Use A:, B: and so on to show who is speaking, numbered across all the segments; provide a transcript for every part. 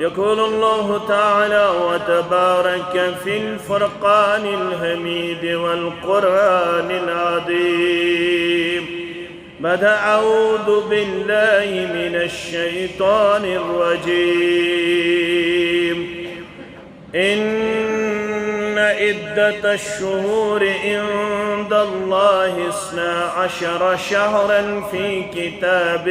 A: يقول الله تعالى وتبارك في الفرقان الحميد والقرآن العظيم بعد أعوذ بالله من الشيطان الرجيم إن عدة الشهور عند الله 12 شهرا في كتاب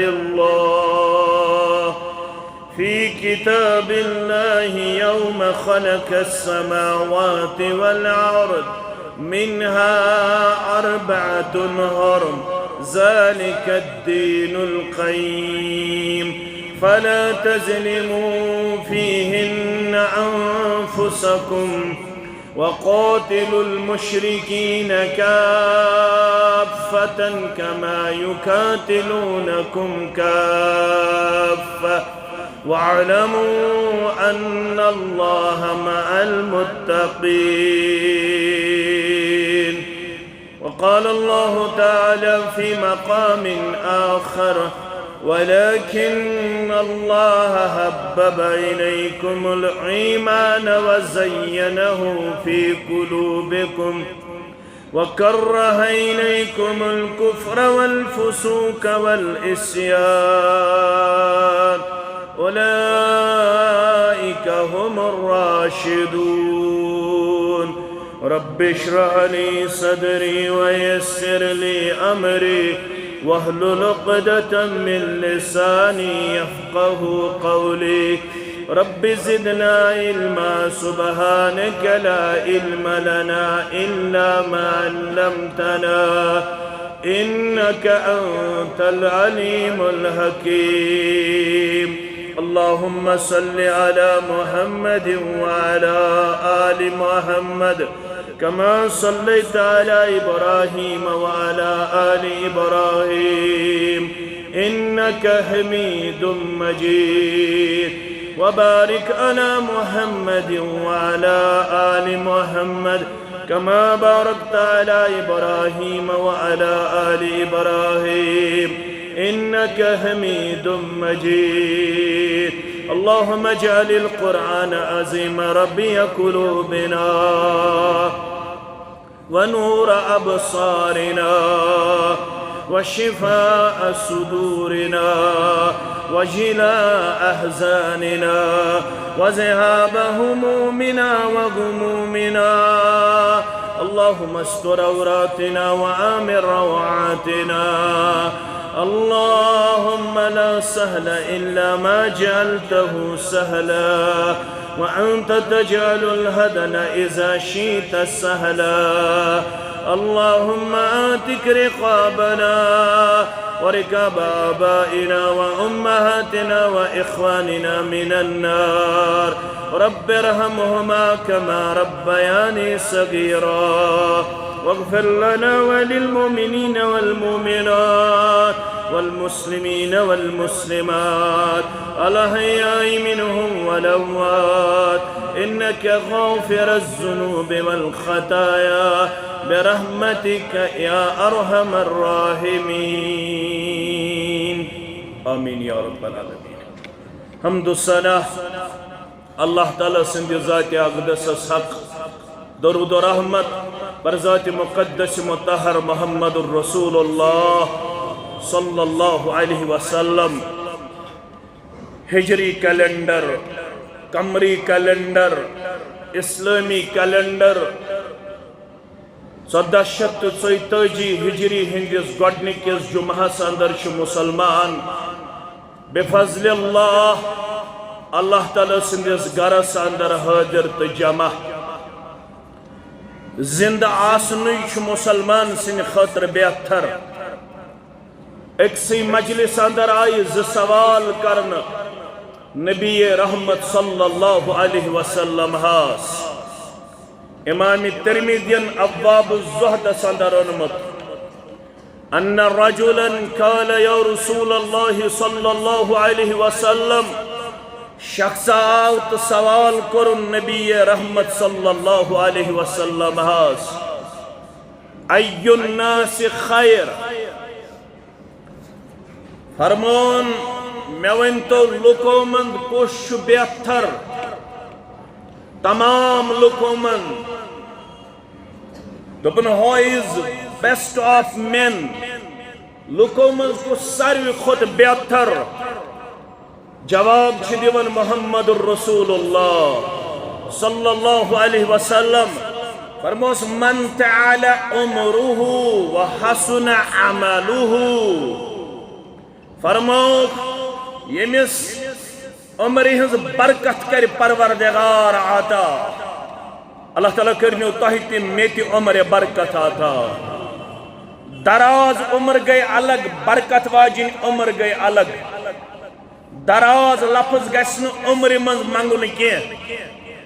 A: الله يوم خلق السماوات والأرض منها 4 حرم ذلك الدين القيم فلا تظلموا فيهن أنفسكم وقاتلوا المشركين كافة كما يقاتلونكم كافة واعلموا أن الله مع المتقين وقال الله تعالى في مقام آخر ولكن الله حبب إليكم الإيمان وزينه في قلوبكم وكره إليكم الكفر والفسوق والعصيان أولئك هم الراشدون رب اشرح لي صدري ويسر لي أمري واحلل عقدة من لساني يفقه قولي رب زدنا علما سبحانك لا علم لنا إلا ما علمتنا إنك أنت العليم الحكيم اللهم صل على محمد وعلى آل محمد كما صليت على إبراهيم وعلى آل إبراهيم إنك حميد مجيد وبارك على محمد وعلى آل محمد كما باركت على إبراهيم وعلى آل إبراهيم إنك حميد مجيد اللهم اجعل القرآن عظيم ربيع قلوبنا ونور أبصارنا وشفاء صدورنا وجلاء أحزاننا وذهاب همومنا وغمومنا اللهم استر عوراتنا وآمن روعاتنا اللهم لا سهل إلا ما جعلته سهلا وأنت تجعل الهدن إذا شئت سهلا اللهم آتك رقابنا وركاب آبائنا وأمهاتنا وإخواننا من النار رب ارحمهما كما ربياني صغيرا واغفر لنا وللمؤمنين والمؤمنات والمسلمين والمسلمات الأحياء منهم والأموات إنك غافر الذنوب والخطايا برحمتك يا أرحم الراحمين آمين يا رب العالمين حمد الصلاة الله تعالى سند ذات أقدس حق درود و رحمت بر ذات مقدس مطهر محمد رسول الله صلی اللہ علیہ وسلم ہجری کیلنڈر قمری کیلنڈر اسلامی کیلنڈر 1434 ہجری ہندس گۄڈنِکِس جمعہس اندر مسلمان بفضل اللہ اللہ تعالیٰ سندس گرس اندر حاضر تو جمع زندہ آسنی مسلمان سن خاطر بہتر اکسی مجلس اندر آئی سوال کرنا نبی رحمت صلی اللہ علیہ وسلم ہاس امام ترمذین ابواب الزہد اندر انمت ان رجلا قال یا رسول اللہ صلی اللہ علیہ وسلم شخص آوت سوال کرن نبی رحمت صلی اللہ علیہ وسلم ہاس ای الناس خیر فرمون میں ونتو لکو مند کش بہتر تمام لکو مند دپن ہو از بیسٹ آف مین لکو مند کو ساروی خود بہتر جواب دیون محمد الرسول اللہ صلی اللہ علیہ وسلم فرموس من تعالی عمره وحسن عمله فرموک یمس عمری ہنز برکت کر پروردگار آتا اللہ تعالیٰ کرنیو تاہیتی میتی عمر برکت آتا دراز عمر گئی الگ برکت واجن عمر گئی الگ دراز لفظ گسن عمر منز منگن کی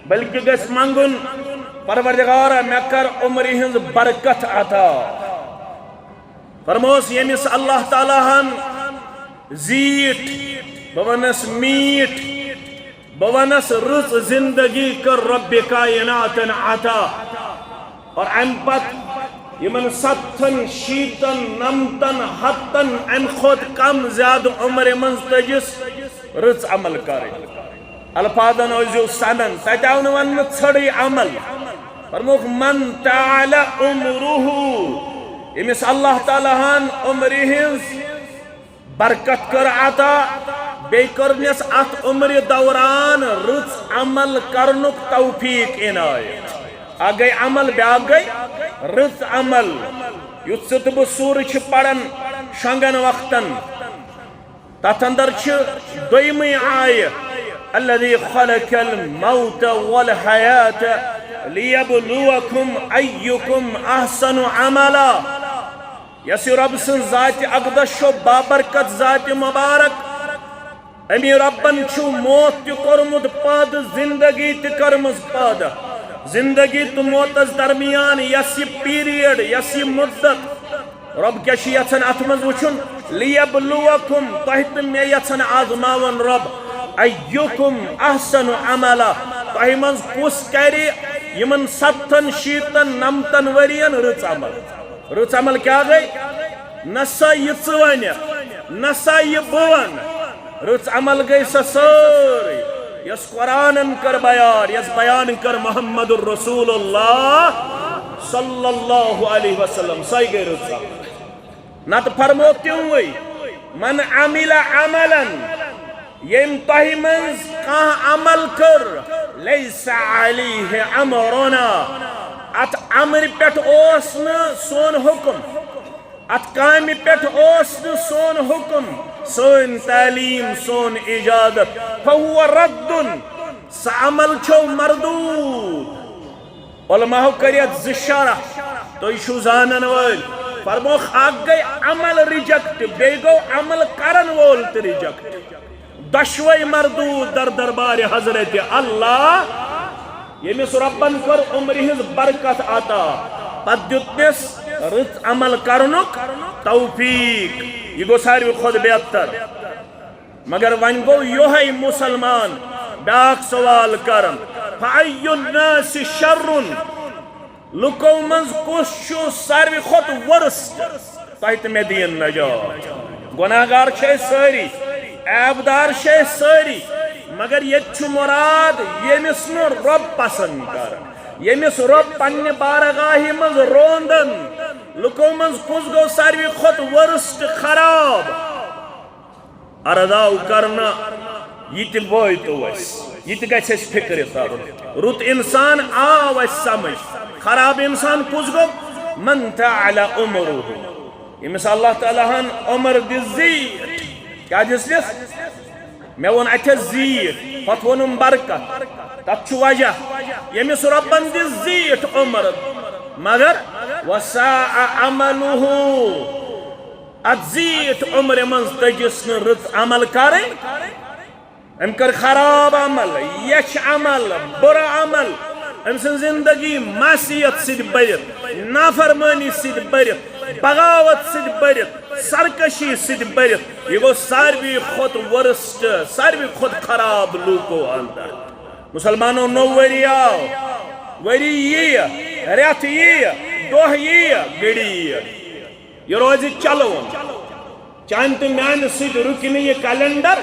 A: بلکہ گس منگن پروردگار مکر عمری ہنز برکت آتا فرموس یمس اللہ تعالیٰ ہن زیٹ بونس میٹ بونس رز زندگی کر رب کائنات عطا اور پت یمن 70 شیتن 90 100 ام خود کم زیادہ عمر منز تجس رز عمل کریں الفاظن اوزیو سنن تتاون ون ژھڑی عمل فرموک من تعالی عمره یمس اللہ تعالیٰ ہن عمری ہنز برکت کر عطا بے کرنس ات عمر دوران رچ عمل کرنک توفیق عنایت اگئی عمل بیا گئی رچ عمل یت ستب سور چھ پڑھن شنگن وقتن تتھ اندر چھ دویمی آیہ الذي خلق الموت والحياة ليبلوكم أيكم أحسن عملا یس رب سن ذات اقدس و بابرکت ذات مبارک امی ربن چھو موت تہ کورمت پاد زندگی تہ کرمز پاد زندگی تو موتس درمیان یس پیریڈ یس مدت رب کیا چھ یژھان اتھ منز وچھن لیبلوکم تۄہہِ تہٕ مےٚ یژھان آزماون رب ایوکم احسن عملا تۄہہِ منز کُس کرِ یمن 70 شیٖتن 90 ورین رٕژ عمل کیا گئی نسا یہ ژٕ ونکھ نسا یہ بہٕ ونہٕ رٕژ عمل گئی سۄ سٲرٕے یس قرآنن کر بیان یس بیان کر محمد الرسول اللہ صلی اللہ علیہ وسلم سۄے گئی رٕژ عمل نتہٕ فرمو تِموٕے من عمل عملا یم تۄہہِ منٛز کانٛہہ عمل کٔر لیس علیہ امرنا ات امر پٮ۪ٹھ اوس نہٕ سون حکم ات کامہِ پٮ۪ٹھ اوس نہٕ سون حکم سٲنۍ تعلیٖم سون اجازت فہو رد سُہ عمل چھو مردود علماء کٔرۍ یتھ زٕ شرح تُہۍ چھِو زانن وٲلۍ فرموکھ اکھ گٔے عمل رِجکٹ بیٚیہِ گوٚو عمل کرن وول تہِ رِجکٹ دشوے مردود در دربار حضرت اللہ یمس ربن کر عمر ہز برکت عطا پتہ دتنس رٕژ عمل کرنک توفیق یہ گو ساروی کھۄتہٕ بہتر مگر ون گو یہے مسلمان بیاکھ سوال کرن فأی الناس شر لُکو منٛز کُس چھُ ساروی کھۄتہٕ ورسٹ تۄہہِ تہٕ مےٚ دِیِن نجات گۄناہ گار چھِ أسۍ سٲری عیبدار چھِ أسۍ سٲری مگر ییٚتہِ چھُ مُراد ییٚمِس نہٕ رۄب پسنٛد کران ییٚمِس رۄب پننہِ بارگاہہِ منٛز روندن لُکو منٛز کُس گوٚو ساروی کھۄتہٕ ورسٹ خراب عرض آو کرنہٕ یہ تہِ وٲتو اَسہِ یہ تہِ گژھِ اَسہِ فِکرِ ترُن رُت انسان آو اَسہِ سمجھ خراب انسان کُس گوٚو من طال عمرہ ییٚمِس اللہ تعالیٰ ہن عمر دِژ زیٖٹھ کیا دِژنس مےٚ ووٚن اتھس زیٖٹھ پتہٕ ووٚنُم برکت تتھ چھُ وجہ ییٚمِس رۄبن دِژ زیٖٹھ عمر مگر وساء عملہ ات زیٖٹھ عمرِ منٛز تٔجِس نہٕ رٕژ عمل کرٕنۍ أمۍ کٔر خراب عمل یچھ عمل بُرٕ عمل أمۍ سٕنٛز زندگی معصیت سۭتۍ بٔرِتھ نافرمٲنی سۭتۍ بٔرِتھ بغاوت سۭتۍ بٔرِتھ سرکشی سۭتۍ بٔرِتھ یہ گوٚو ساروی کھۄتہٕ ورسٹ ساروی کھۄتہٕ خراب لوٗکو اندر مسلمانو نوٚو ؤری آو ؤری ییہِ رٮ۪تھ ییہِ دۄہ ییہِ گٔڑی ییہِ یہ روزِ چلوُن چانہِ تہٕ میانہِ سۭتۍ رُکہِ نہٕ یہِ کیلنڈر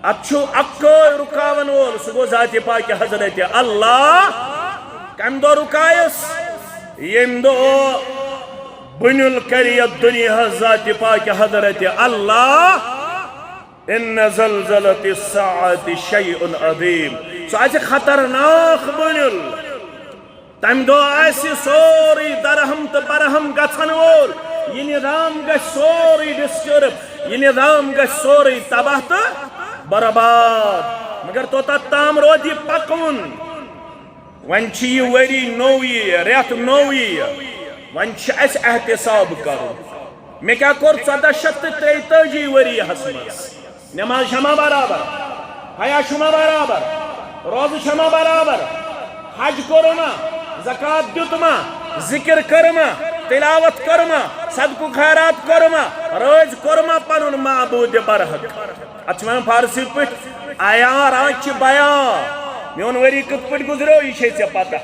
A: ات چھُ اکٲے رُکاون وول سُہ گوٚو ذاتِ پاکہِ حضرت اللہ کمہِ دۄہ رُکایس ییٚمہِ دۄہ بُنیُل کرِ یتھ دُنیاہس ذاتِ پاکہِ حضرت اللہ ان زلزلۃ الساعۃ شیء عظیم سُہ آسہِ خطرناک بُنیُل تمہِ دۄہ آسہِ سورُے درہم تہٕ برہم گژھن وول یہ نظام گژھِ سورُے ڈسٹرب یہ نظام گژھِ سورُے تباہ تہٕ برباد مگر توٚتتھ تام روزِ یہِ پکوُن وۄنۍ چھِ یہِ ؤری نوٚو یِیہِ رٮ۪تھ نوٚو یِیہِ وۄنۍ چھُ اَسہِ احتساب کرُن مےٚ کیٛاہ کوٚر 1443 ؤریَس منٛز نٮ۪ماز چھےٚ برابر حیا چھُما برابر روزٕ چھےٚ برابر حج کوٚرما زکات دیُتما ذکر کٔرما تلاوت کٔرما صدقہٕ خیرات کوٚرما رٲضۍ کوٚرما پنُن معبوٗدِ برحق اتھ چھِ ونان فارسی پٲٹھۍ عیار چھِ بیان میون ؤری کِتھ پٲٹھۍ گُزریو یہِ چھے ژےٚ پتہ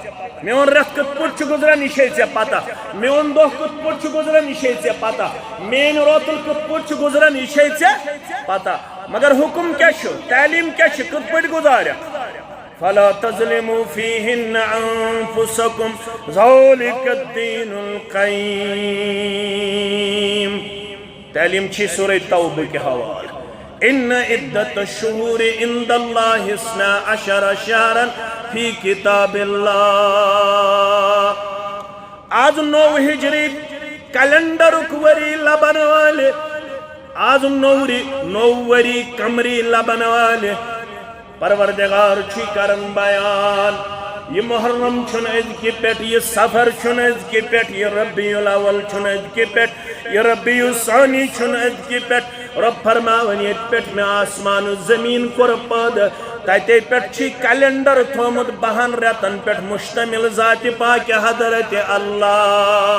A: میون رٮ۪تھ کِتھ پٲٹھۍ چھُ گُزران یہِ چھے ژےٚ پتہ میون دۄہ کِتھ پٲٹھۍ چھُ گُزران یہِ چھے ژےٚ پتہ میٲنۍ روتل کِتھ پٲٹھۍ چھُ گُزران یہِ چھے ژےٚ پتہ مگر حُکم کیٛاہ چھُ تعلیٖم کیٛاہ چھِ کِتھ پٲٹھۍ گُزارکھ فلا تظلموا فيهن أنفسكم ذلك الدين القيم تعلیم چھ سورہ توبہ کے حوالہ ان عدت الشہور عند اللہ 12 شہرا فی کتاب اللہ. آج 9 ہجری کیلنڈر وری لبن والے، آج 9 وری قمری لبن والے پروردگار چھ کرن بیان. یہ محرم چھن ازکہ پیٹ، یہ سفر چھن ازکہ پیٹ، یہ ربیع الاول چھن ازکہ پیٹ، یہ ربیع الثانی چھن ازکہ پیٹ. رب فرماون یہ پیٹ میں آسمان و زمین کور پد، تاتے پیٹ چھ کیلنڈر تھومت 12 ریتن پیٹ مشتمل ذات پاک حضرت اللہ.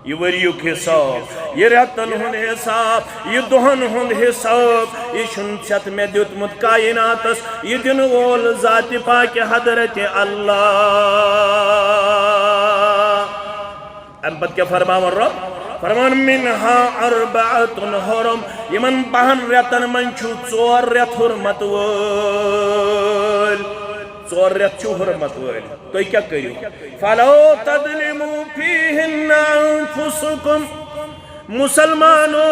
A: یہ وریک حساب، یہ ریتن ہند حساب، یہ دہن ہند حساب، یہ چھن چھت میں دیتمت کائناتس، یہ دن وول ذات پاک حضرت اللہ. ام پت کیا فرماون رب؟ فرمان منها 4 حرم. یمن 12 ریتن من چھو 4 ریت حرمت وول، 4 ریت چھو حرمت وول. تو کیا کریو؟ فَلَوْ تَظْلِمُوا فِيهِنَّ أَنفُسُكُمْ. مسلمانو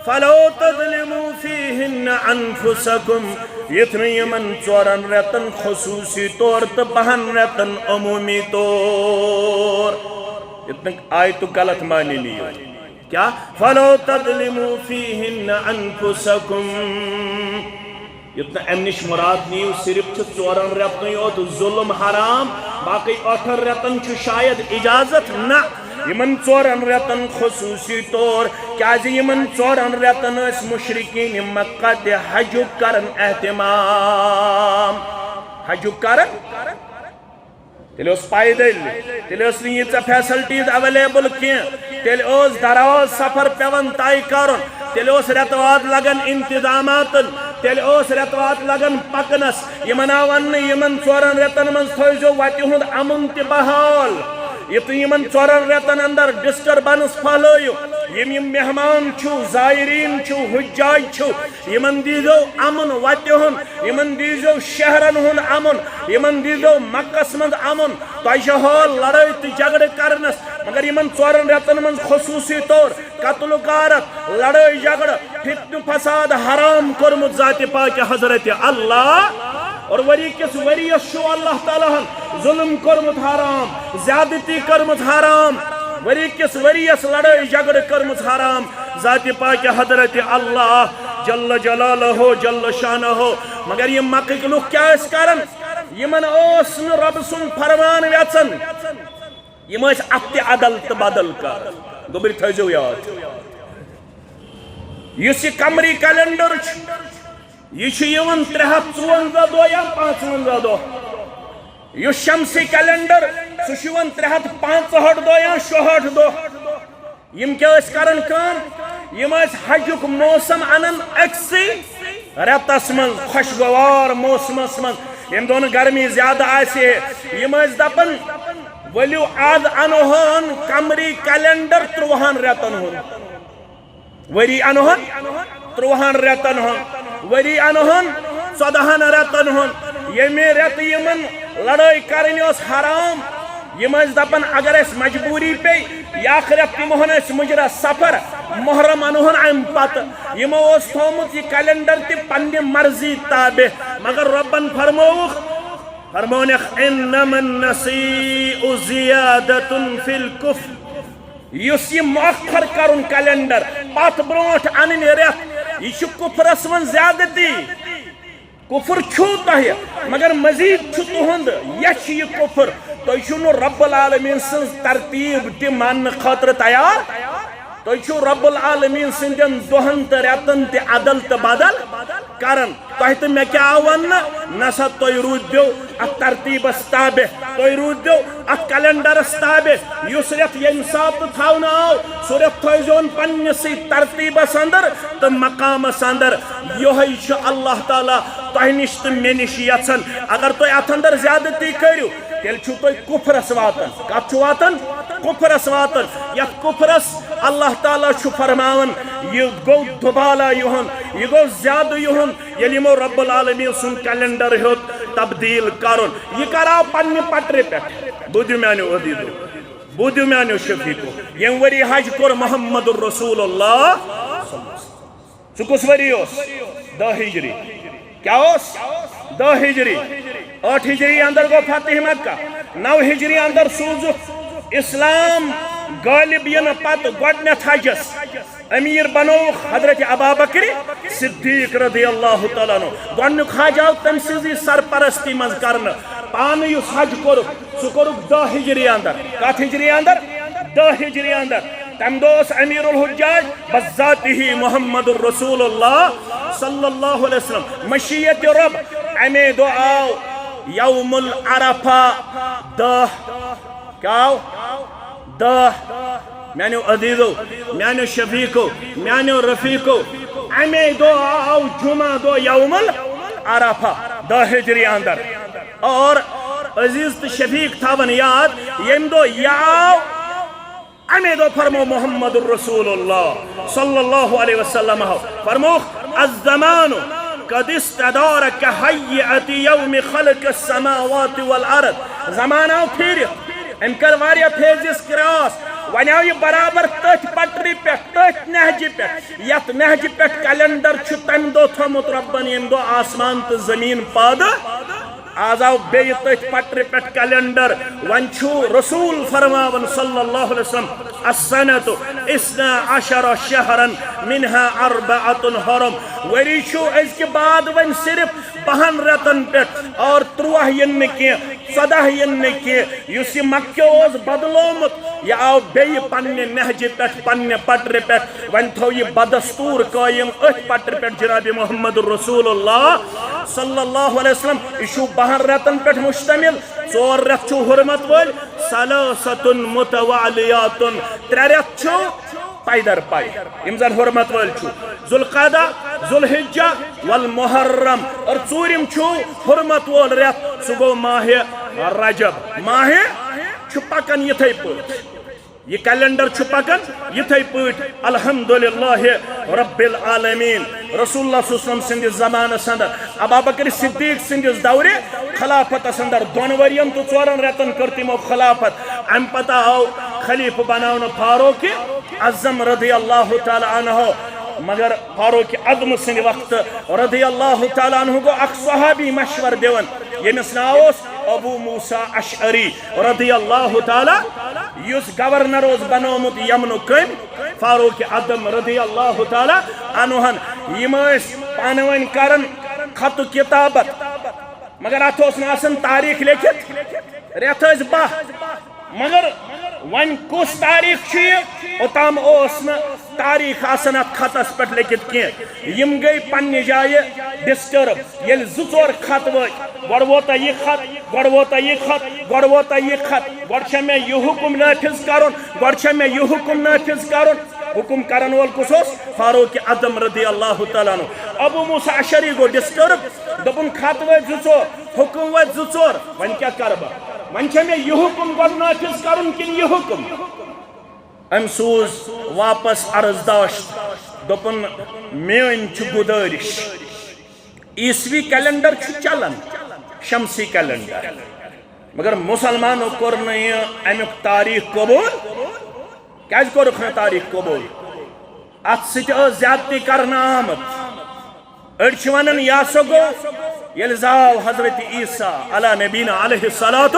A: فَلَوْ تَظْلِمُوا فِيهِنَّ أَنفُسَكُمْ. یتن یمن 4 ریتن خصوصی طور تو 12 ریتن عمومی طور. اتنا آئی تو غلط معنی لیو. کیا؟ فَلَوْ تَظْلِمُوا فِيهِنَّ أَنفُسَكُمْ. اتنا امنش مراد نیو صرف 4 ریتن یوت ظلم حرام، باقی 8 ریتن چھ شاید اجازت نہ. یمن 4 ریتن خصوصی طور کیازِ یمن 4 ریتن اس مشرکین مکہ تے حج کرن اہتمام. حج کرن تیل اس پائدل، تیل اس نیچہ فیسلٹیز اویلیبل کیا، تیل اس دراز سفر پیون تائی کرن، تیل اس ریتوات لگن انتظامات، تیل اس ریتوات لگن پکنس. یمن آون یمن 4 ریتن من تھوئیزو واتی ہند امن تی بحال. یہ تو یمن 4 ریتن اندر ڈسٹربنس پھلویو. یم مہمان چھو، زائرین چھو، حجاج چھو، یمن دیزو امن واتی ہند، یمن دیزو شہرن ہند امن، یمن دیزو مکس مند امن. تو ایشہ ہال لڑائی تو جگڑ کرنس، مگر یمن 4 ریتن من خصوصی طور قتل و غارت، لڑائی جگڑ، فتن فساد حرام کرمت ذات پاک حضرت اللہ. اور وری کس وری شو اللہ تعالیٰ ظلم کرمت حرام، زیادتی کرمت حرام، وری کس وریس لڑائی جگڑ کرمت حرام ذات پاک حضرت اللہ جل جلالہ جل شانہ. مگر یہ مکہ لوگ کیا اس کرن؟ یمن اوس رب سن فرمان ویچن، یم اس اپتی عدل بدل کر. گوبر تھیزو یاد یس یہ قمری کیلنڈر یہ 354 دو یا 55 دو. یہ شمسی کیلنڈر سہ 365 دو یا 66 دو. یم کیا اس کرن کام؟ یم اس حجک موسم انن اکسی ریتس من خوشگوار موسمس من یم دون گرمی زیادہ آسے. یم اس دپن ولیو آز انہن قمری کیلنڈر 30 ریتن ہون، وری انہن 30 ریتن ہون، وری انہن 14 ریتن ہون. یمی ریت یمن لڑائی کرنی اس حرام. یم اس دپن اگر اس مجبوری پہ یا ریت تمہن اس مجرہ سفر محرم انہن ام پت. یم اس تھومت یہ کیلنڈر تی پنی مرضی تابع. مگر ربن فرمونخ انما النسیء زیادت فی الکفر. یس یہ مؤخر کرن کیلنڈر پت برونٹ انن ریت یہ کفرس من زیادتی. کفر چھو تہ مگر مزید چھو تہند یہ یہ کفر. تو چھو رب العالمین سن ترتیب تی مان خاطر تیار. تو چھو رب العالمین سندن دہن تو ریتن تی عدل تو بدل کرن. تو میں کیا ون نسا تو رود دیو ات ترتیب تابع، تو رود دیو ات کیلنڈر تابع. یس ریت یم سات تھونا آو سہ ریت تھوزون پنسی ترتیب اندر تو مقام اندر. یہ اللہ تعالیٰ تہ نش تو مے نش یژھان. اگر تھی ات اندر زیادتی کرو تیل چھو تھی کفرس واتن. کت چھو واتن؟ کفرس واتن. یت کفرس اللہ تعالیٰ چھو فرماون یہ گو دبالا یہن، یہ گو زیادہ یہن یل یمو رب العالمین سن کیلنڈر ہیوت تبدیل کرن. یہ کرا پنہ پٹرِ پہ. بودیو میانو عزیزو، بودیو میانو شفیقو، یم وری حج کور محمد الرسول اللہ. سہ کس وری 10 ہجری کیا 10 ہجری 8 ہجری اندر گو فتح مکہ 9 ہجری اندر سوز اسلام غالب ین پت گۄڈنیتھ حجس امیر بنوک حضرت ابابکر صدیق رضی اللہ تعالیٰ عنہ گۄڈنیُک حج آو تم سٕنزی سرپرستی مز کرن پانہ یس حج کورُکھ سہ کورُکھ 10 ہجری اندر کت ہجری اندر 10 ہجری اندر تم دہ امیر الحجاج بذاتہ محمد الرسول اللہ صلی اللہ علیہ وسلم مشیت رب امے دہ آو یوم العرفہ 10 کیا آو 10 میانو عزیزو میانو شفیقو میانو رفیقو امے دہ آو جمعہ دہ یوم العرفہ 10 ہجری اندر اور عزیز تو شفیق تھاون یاد یم دہ یہ آو امے دہ فرمو محمد الرسول اللہ صلی اللہ علیہ وسلم فرموخ الزمان قد استدار كهيئة يوم خلق السماوات والارض زمان آو پھر ام کر واریاہ پھیزس کراس ون آو یہ برابر تتھ پٹری پہ تتھ نہجہ پہ یت نہجہ پہ کیلنڈر تم دہ تھومت ربن یم دہ آسمان تو زمین پاد آز آو بیٚیہِ تٔتھۍ پٹرِ پٮ۪ٹھ کیلنڈر ون چھُ رسول فرماون صلی اللہ علیہ وسلم السنۃ 12 شہرا منها 4 حرم وری چھُ أزکہِ بعد ون صرف 12 رٮ۪تن پٮ۪ٹھ اور 13 ین نہٕ کینٛہہ 14 ین نہٕ کینٛہہ یُس یہِ مکہ اوس بدلومُت یہِ آو بیٚیہِ پننہِ نہجہِ پٮ۪ٹھ پننہِ پٹرِ پٮ۪ٹھ ون تھوو یہِ بدستور قٲیِم أتھۍ پٹرِ پٮ۪ٹھ جناب محمد الرسول اللہ صلی اللہ علیہ وسلم یہ چھُ 12 رٮ۪تن پٮ۪ٹھ مشتمل 4 رٮ۪تھ چھُ حرمت وٲلۍ ثلاثۃ متوالیات 3 رٮ۪تھ چھُ پاے در پاے یم زن حرمت وٲلۍ چھُ ذوالقعدہ ذوالحجہ والمحرم اور 4م چھُ حرمت وول رٮ۪تھ سُہ گوٚو ماہ رجب ماہ چھُ پکان یِتھے پٲٹھۍ یہ کیلنڈر چھُ پکان یِتھے پٲٹھۍ الحمدللہ رب العالمین رسول اللہ صلی اللہ علیہ وسلم سندس زمانس اندر ابابکر صدیق سندس دور خلافتس اندر 2 ورین تو 4 رٮ۪تن کٔر تِمو خلافت ام پتہ آو خلیفہ بناونہٕ فاروق اعظم رضی اللہ تعالیٰ عنہ مگر فاروق اعظم سند وقت رضی اللہ تعالیٰ عنہ گو اخ صحابی مشور دِوان ییٚمِس ناو اوس ابو موسیٰ اشعری رضی اللہ تعالیٰ یُس گورنر اوس بنومُت یمنُک کٔمۍ فاروق اعظم رضی اللہ تعالیٰ عنہن یم ٲسۍ پانہٕ ؤنۍ کران خط و کتابت مگر اتھ اوس نہٕ آسان تاریخ لیکھِتھ رٮ۪تھ ٲسۍ 10 مگر ون کس تاریخ چھ اوتام اوس نہ تاریخ آسان اتھ خطس پہ لکھت کی یم گئی پنہ جائے ڈسٹرب یل 2-4 خط وت گۄڈٕ ووتا یہ خط گۄڈٕ ووتا یہ خط گۄڈٕ ووتا یہ خط گۄڈٕ چھا مےٚ یہ حکم نافذ کرُن گۄڈٕ چھا مےٚ یہ حکم نافذ کرُن حکم کرن وول کس اوس فاروق اعظم رضی اللہ تعالیٰ عنہ ابو موسیٰ اشعری گو ڈسٹرب دپن خط وٲتۍ 2-4 حکم وٲتۍ 2-4 ون کیا کر بہٕ ون چھا مےٚ یہ حکم گۄڈٕ نافذ کرُن کِنہٕ یہ حکم ام سوز واپس عرض داشت دپن میٲنۍ چھِ گُزٲرِش عیسوی کیلنڈر چھُ چلان شمسی کیلنڈر مگر مسلمانو کوٚر نہٕ یہِ امیُک تاریخ قبوٗل کیازِ کوٚرُکھ نہٕ تاریخ قبوٗل اتھ سۭتۍ ٲس زیادتی کرنہٕ آمٕژ أڑۍ چھِ ونان یہِ ہسا گوٚو ییٚلہِ زاو حضرت عیسیٰ علیٰ نبینا علیہ الصلوۃ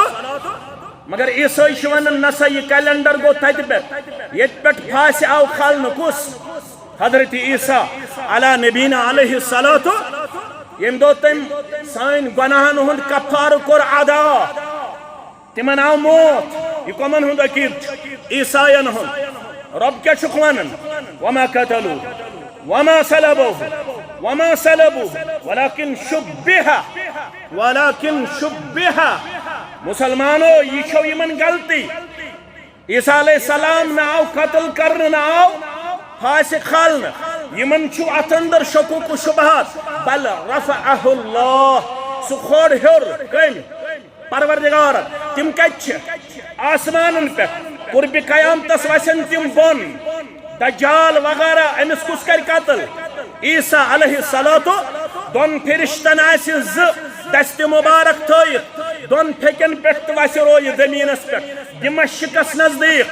A: مگر عیسائی چھِ ونان نسا یہ کیلنڈر گوٚو تتہِ پٮ۪ٹھ ییٚتہِ پٮ۪ٹھ پھاسہِ آو کھالنہٕ کُس حضرت عیسیٰ علیٰ نبینا علیہ الصلوۃ ییٚمہِ دۄہ تٔمۍ سٲنۍ گۄناہن ہُنٛد کفارٕ کوٚر ادا تمن آو موت یہ کمن ہُنٛد عقیٖد چھُ عیسائین ہُنٛد رب کیٛاہ چھُکھ ونان وما قتلوه وما صلبوه وما صلبوه ولكن شبه مسلمانو یہ چھو یمن غلطی عیسیٰ علیہ السلام نہ آو قتل کرنے نہ آو پھانسہِ کھالنہٕ یمن چھُ اتھ اندر شکوک و شبہات بل رفعہ اللہ سُہ کھور ہیوٚر کٔمۍ پروردگار تم کتہِ چھِ آسمانن پٮ۪ٹھ قربِ قیامتس وسن تم بۄن دجال وغیرہ امس کس کر قتل عیسیٰ علیہ الصلوۃ دون فرشتن آسہِ 2 دست مبارک تھٲیِتھ 2 پھیکن پٮ۪ٹھ تہٕ وسہِ رویہِ زمیٖنس پٮ۪ٹھ دمشقس نزدیٖک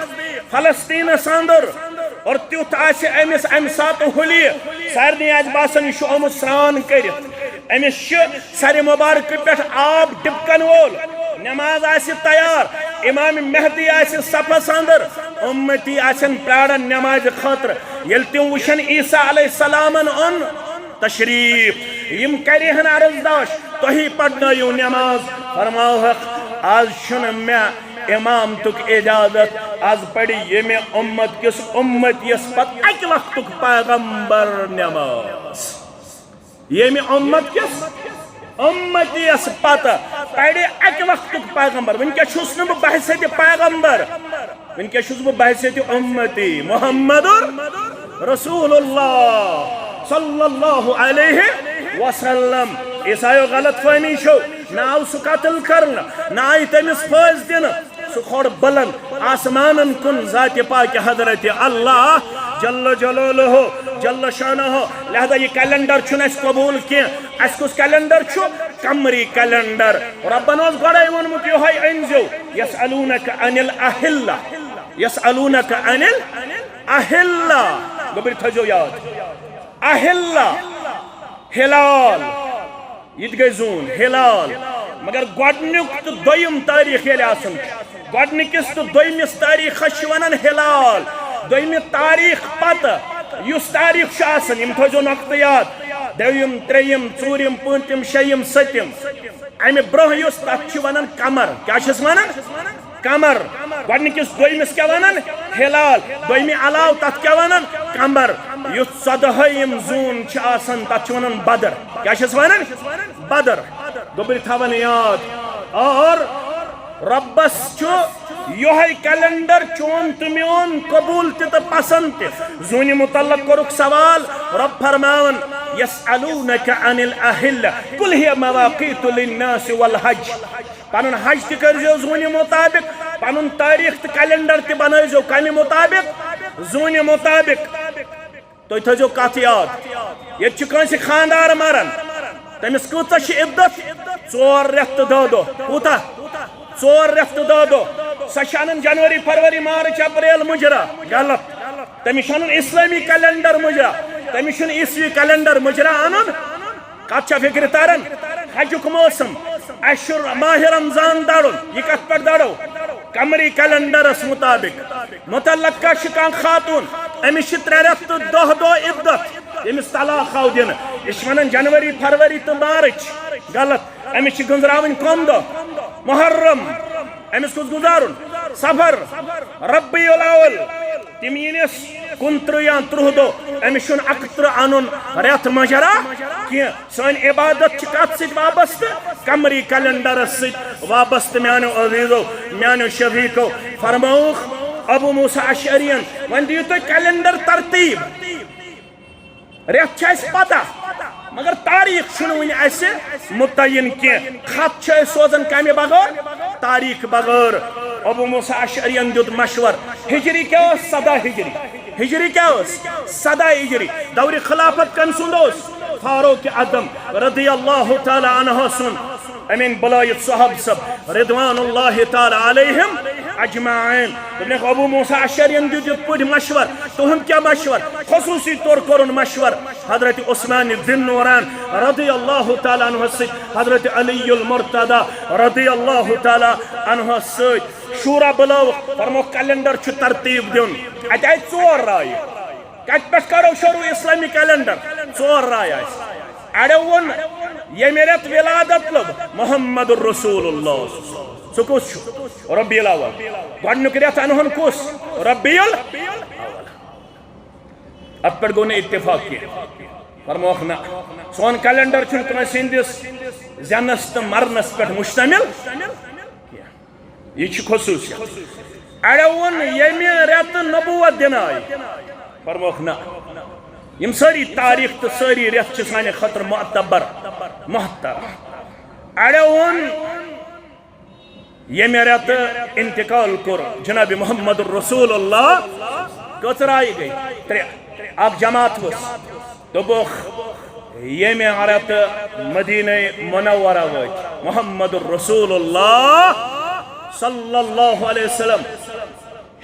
A: فلسطیٖنس اندر اور تیُتھ آسہِ أمِس امہِ ساتہٕ حُلی سارنی آج باسن یہ آمت سران کرت امس سر مبارک پہ آب ڈبکن وول نماز آس تیار امام مہدی آس صفس اندر امتی آسن پرارن نماز خاطر یل تم وشن عیسیٰ علیہ السلام ان تشریف یم کرہن عرض داش تہی پڑھنایو نماز فرماوہک آج شن میں امام تک اجازت آج پڑھی یہ میں امت کس امت یس پت اک وقت پیغمبر نماز یہ میں امت کس امت یس پت پڑھی اک وقت پیغمبر ون کیا چھس نہ بحثیت پیغمبر ون کیا چھس بحثیت امتی محمد رسول اللہ صلی اللہ علیہ وسلم عیسائیو غلط فہمی شو نہ آو سو قتل کرنا نہ آئی تمس فوز دینا سو کھوڑ بلند آسمانن کن ذات پاک حضرت اللہ جل جلالہ جل شانہ لہذا یہ کیلنڈر چھن اس قبول کیا اس کس کیلنڈر چھو قمری کیلنڈر ربنا اس گوڑے ونمت یہ ہے انزو یسألونک عن الاہلہ یسألونک عن الاہلہ گبری تھجو یاد اہلہ ہلال یہ گئی زون ہلال مگر گوڑنک تو دویم تاریخ یہ آسن گوڑنکس تو دویمس تاریخ ونن ہلال دویم تاریخ پتہ یس تاریخ چھ آسن یم تھوزو نقطہ یاد دویم تریم ژورم پونتم شیم ستم امہ برہ یس تک چھ ونن قمر کیا چھس ونن قمر گوڑنکس دویمس کیا ونن ہلال دویمی علاو تت کیا ونن قمر یس صدہیم زون چھ آسن تت چھ ونن بدر کیا چھس ونن بدر گبری تھاون یاد اور ربس چھو یہ کیلنڈر چون تمیون قبول تے پسند تے زونی متعلق کرک سوال رب فرماون یسألونک عن الاہلہ قل ہی مواقیت للناس والحج پنن حج تے کرزو زونی مطابق پنن تاریخ تے کیلنڈر تے بنائزو کمی مطابق زونی مطابق تو تھجو کات یاد یہ چکن سے خاندار مرن تمس کوتا چھ عدت 4 رٮ۪تھ تہٕ 10 دۄہ کوتا 4 رٮ۪تھ تہٕ 10 دۄہ سۄ چھِ انن جنوری فروری مارچ اپریل مجرا غلط تمس چھُ انن اسلامی کیلنڈر مجرا تمس چھُنہٕ عیسوی کیلنڈر مجرا انن کت چھا فکر ترن حجک موسم اشر ماہ رمضان دڑن یہ کت پہ دڑو قمری کیلنڈرس مطابق متعلقہ کان خاتون امس 3 رٮ۪تھ تہٕ 10 دۄہ عدت یمس طلاق آو دن یہ ونان جنوری فروری تو مارچ غلط امس گزراون کم دہ محرم امس کس گزارن سفر ربیع الاول تم ینس 29 یا 30 دہ امس 31 ان رت مجرا کی سن عبادت کت ست وابستہ قمری کیلنڈرس ست وابستہ میانو عزیزو میانو شفیقو فرموخ ابو موسیٰ اشعریین ون دیو تو کیلنڈر ترتیب ریت اس پتہ مگر تاریخ چھنو ون اس متعین کی خط چھ سوزن کمی بغیر تاریخ بغیر ابو موسیٰ اشعریین دیت مشور ہجری کیا ہو 7 ہجری ہجری کیا ہو 7 ہجری دور خلافت کن سندوس فاروق اعظم رضی اللہ تعالی عنہ سن امین بلایت صحاب سب رضوان اللہ تعالی علیہم اجمعین تم نے ابو موسیٰ اشعریین دیت پوری مشور تو ہم کیا مشور خصوصی طور کرن مشور حضرت عثمان ذن نوران رضی اللہ تعالی عنہ سید حضرت علی المرتضی رضی اللہ تعالی عنہ سید شورا بلاو فرمو کیلنڈر چھ ترتیب دیون ات آئی 4 رائے کت پہ کرو شروع اسلامی کیلنڈر 4 رائے اڑو ون یہ میرت ولادت لب محمد الرسول اللہ سو کس چھو ربیع الاول گوڑنک ریت انہن کس ربیع الاول ات پر گونے اتفاق کیا فرموخ نا سون کیلنڈر چھن کنا سندس زنس تو مرنس پر مشتمل یہ چھ خصوصیت اڑو ون یہ ریت نبوت دن آئی فرموخ نا یم ساری تاریخ تو ساری ریت چھ سانے خطر معتبر محترم اڑو ون یہ ریت انتقال کر جناب محمد الرسول اللہ کتر آئی گئی 3 اک جماعت وس دوبوخ یہ ریت مدینہ منورہ وچ محمد الرسول اللہ صلی اللہ علیہ وسلم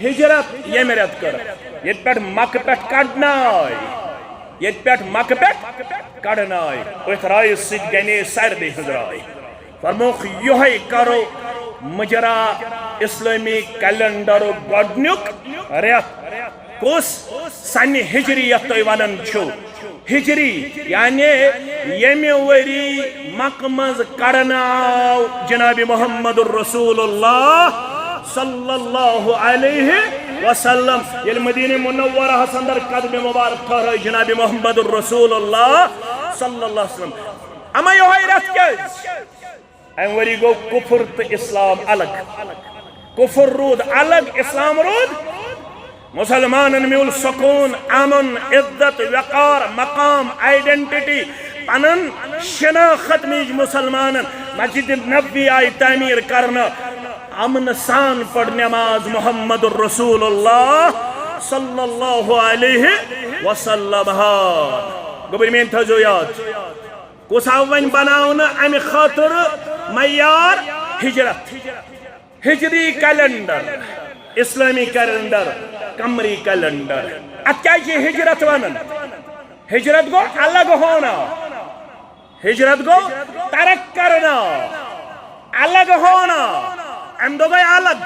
A: ہجرت یہ ریت کر یہ پہ مکہ پہ کڑنا آئی یہ پیٹ مک پیٹ کڑن آئی ات رائے سید گنے سردی ہز رائے فرموخ یہ کرو مجرا اسلامی کیلنڈر گڈنیک ریت کس سن ہجریت تھی ونان چھو ہجری یعنی یمی وری مکہ مز کڑن آو جناب محمد الرسول اللہ صلی اللہ علیہ وسلم یل مدینہ منورہ اندر قدم مبارک ٹھہرائی جناب محمد الرسول اللہ صلی اللہ علیہ وسلم اما یہ رت کیاز ام وری گو کفر تو اسلام الگ کفر رود الگ اسلام رود مسلمانن میول سکون امن عزت وقار مقام آئیڈنٹیٹی پنن شناخت میج مسلمانن مسجد نبوی آئی تعمیر کرنا امن سان پڑھ نماز محمد الرسول اللہ صلی اللہ علیہ وسلم گوبر مین تھو یاد کس آو ون بناونا امی خاطر معیار ہجرت ہجری کیلنڈر اسلامی کیلنڈر قمری کیلنڈر ات کیا ہجرت ونن ہجرت گو الگ ہونا ہجرت گو ترک کرنا الگ ہونا ام دو گئی الگ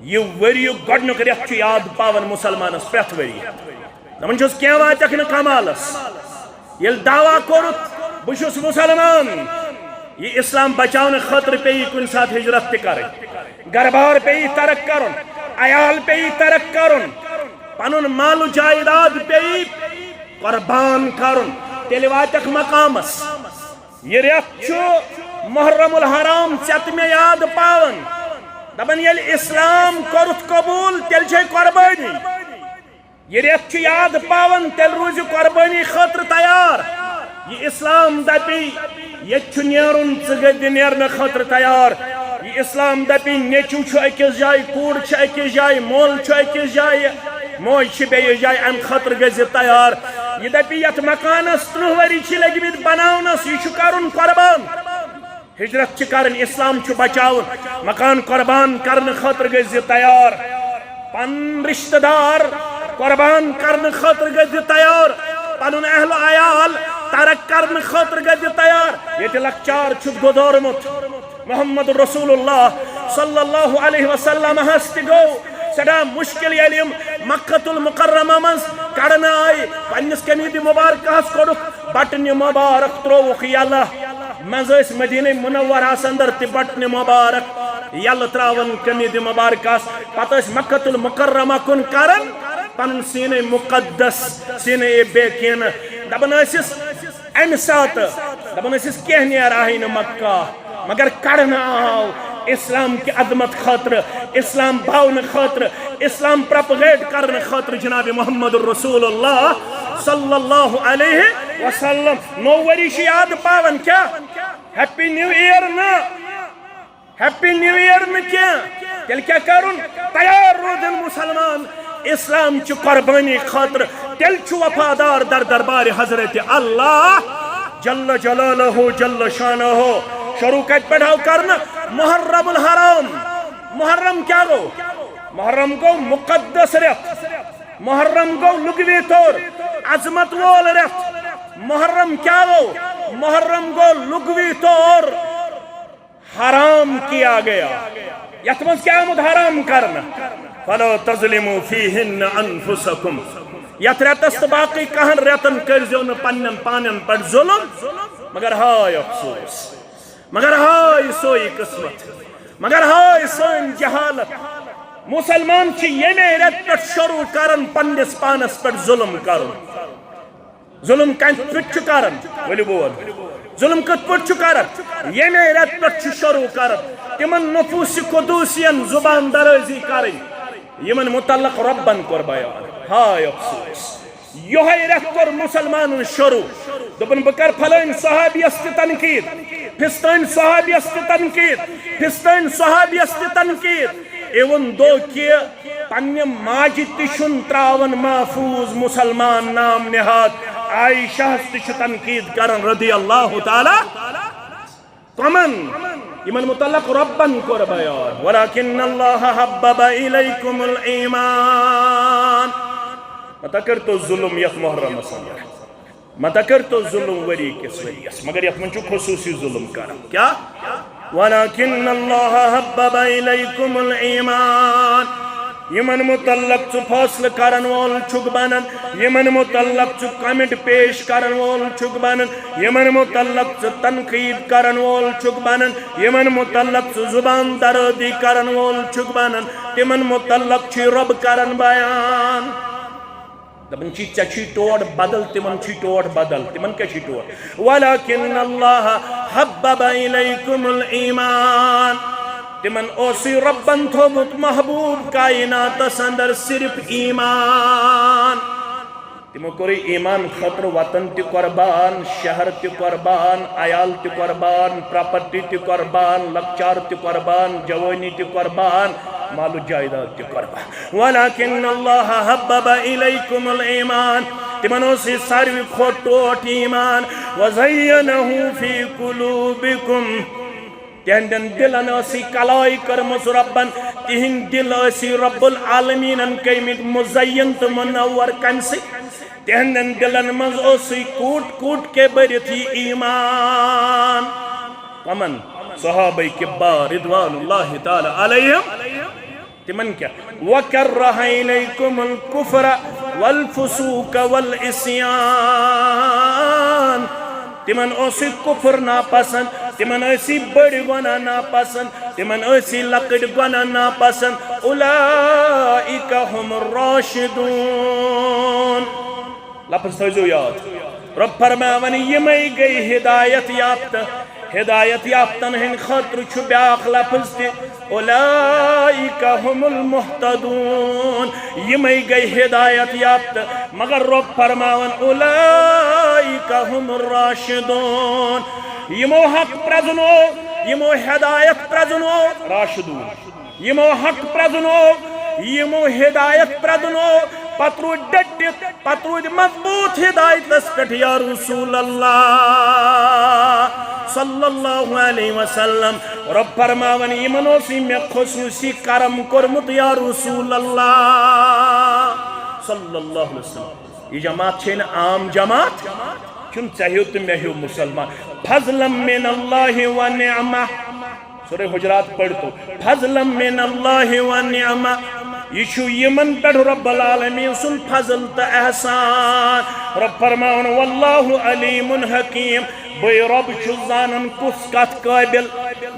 A: یہ وریو گڈنک ریت یاد پاون مسلمانس پرت وری دپان چھس کیا واتک نا کمالس یل دعویٰ کورت بشس مسلمان یہ اسلام بچاؤن خطر پی کن ساتھ ہجرت تکر گربار پی ترک کرن عیال پی ترک کرن پنن مال و جائیداد پی قربان کرن تیلی واتک مقامس یہ ریت چھو محرم الحرام چت میں یاد پاون دپن یل اسلام کرت قبول تیل چھے قربانی یہ ریت چھو یاد پاون تیل روز قربانی خطر تیار یہ اسلام دپی یہ چھو نیرن چگد نیرن خطر تیار یہ اسلام دپی نیچو چھو اکس جائی کوڑ چھو اکس جائی مول چھو اکس جائی موج چھ بیس جائی ام خطر گز تیار یہ دپی یت مکانس 30 وری چھ لگی بیت بناونس یہ چھو کرن قربان ہجرت چھ کرن اسلام چھ بچاون مکان قربان کرن خطر گز تیار پن رشتہ دار قربان کرن خطر گز تیار پنن اہل عیال ترک کرن خطر گز تیار یہ لکچار چھ گزارمت محمد رسول اللہ صلی اللہ علیہ وسلم ہست گو سڑا مشکل یلیم مکہ المکرمہ مز کڑن آئی پنس کمید مبارک ہس کڑک بٹن مبارک تروخ یلہ مز اس مدینہ منورہ اندر تی بٹن مبارک یل تراون کمید مبارک ہس پتہ اس مکہ المکرمہ کن کرن پن سینہ مقدس سینہ بیکین دبن اسس ام سات دبن اسس کہنی راہین مکہ مگر کڑن آو اسلام کی عظمت خاطر اسلام باون خاطر اسلام پروپیگیٹ کرن خاطر جناب محمد الرسول اللہ صلی اللہ علیہ وسلم نو وری چھ یاد پاون کیا ہیپی نیو ایئر نا ہیپی نیو ایئر نا کیا تیل کیا کرن تیار رودن مسلمان اسلام چھ قربانی خاطر تیل چھ وفادار در دربار حضرت اللہ جل جلالہ جل شانہ شروع کت پڑھاو کرنا محرم الحرام محرم کیا گو محرم کو مقدس ریت محرم کو لگوی طور عظمت وول ریت محرم کیا گو محرم کو لگوی طور حرام کیا گیا یتمز کیا مد حرام کرنا فَلَا تَظْلِمُوا فِيهِنَّ أَنفُسَكُمْ یت ریتست باقی کہن ریتن کرزیون پنن پانن پر ظلم مگر ہائے افسوس مگر ہائے سوئی قسمت مگر ہائے سوئی جہالت مسلمان چھ یہ میرے پر شروع کرن پندس پانس پر ظلم کرن ظلم کن پچ کرن ولی بول ظلم کت پچ کرن یہ میرے پر شروع کرن تمن نفوس قدوسین زبان درازی کرن یمن متعلق ربن کر بیان ہائے افسوس یہ رت کر مسلمان شروع دبن بکر پھلین صحابی است تنقید پھستین صحابی است تنقید پھستین صحابی است تنقید ایون دو کی پنی ماجد تشن تراون محفوظ مسلمان نام نہاد عائشہ است تنقید کرن رضی اللہ تعالی کمن یمن متعلق ربن کر بیان ولیکن اللہ حبب الیکم الایمان متا کر تو ظلم یت محرم سندر متا کر تو ظلم وری کس وریس مگر یت من خصوصی ظلم کر کیا ولیکن اللہ حبب الیکم الایمان یمن متعلق چھ فاصل کرن وول چھک بنن یمن متعلق چھ کمنٹ پیش کرن وول چھک بنن یمن متعلق چھ تنقید کرن وول چھک بنن یمن متعلق چھ زبان دردی کرن وول چھک بنن تمن متعلق چھ رب کرن بیان دپن چھ ژے چھی ٹوٹ بدل تمن چھی ٹوٹ بدل تمن کیا چھی ٹوٹ ولکن اللہ حبب الیکم الایمان تمن اوسی ربن تھومت محبوب کائنات اندر صرف ایمان تمو کوری ایمان خطر وطن تی قربان شہر تی قربان عیال تی قربان پراپرٹی تی قربان لکچار تی قربان جوانی تی قربان مال و جائیداد تی قربان ولیکن اللہ حبب الیکم الایمان تمن اوسی ساروی کھوٹوٹ ایمان وزینہ فی قلوبکم تہندن دلن اسی کلائی کرمس ربن تہند دل اسی رب العالمین کیمت مزین تو منور کنسی تہندن دلن مز اسی کوٹ کوٹ کے برتی ایمان کمن صحابہ کبار رضوان اللہ تعالی علیہم تمن کیا وکرہ الیکم الکفر والفسوق والعصیان تمن اسی کفر ناپسند تمن اسی بڑی گناہ ناپسند تمن اسی لکڑ گناہ ناپسند اولئک هم الراشدون لفظ تھوزو یاد رب فرماون یمی گئی ہدایت یافتن ہن خطر چھو بیاخ لفظ تی اولئک هم المحتدون یمی گئی ہدایت یافت مگر رب فرماون اولئک هم الراشدون یمو حق پرزنو یمو ہدایت پرزنو راشدون یمو حق پرزنو یمو ہدایت پرزنو پترو ڈٹت پترو مضبوط ہدایت اسپٹ یا رسول اللہ صلی اللہ علیہ وسلم رب فرماون یمنو سی میں خصوصی کرم کرمت یا رسول اللہ صلی اللہ علیہ وسلم یہ جماعت چھین عام جماعت چون چاہیو تو میں ہوں مسلمان فضلا من اللہ و نعمہ سورہ حجرات پڑھ تو فضلا من اللہ و نعمہ یہ یمن پر رب العالمین سن فضل تا احسان رب فرماؤن واللہ علیم حکیم بے رب چھو زانن کس کت قابل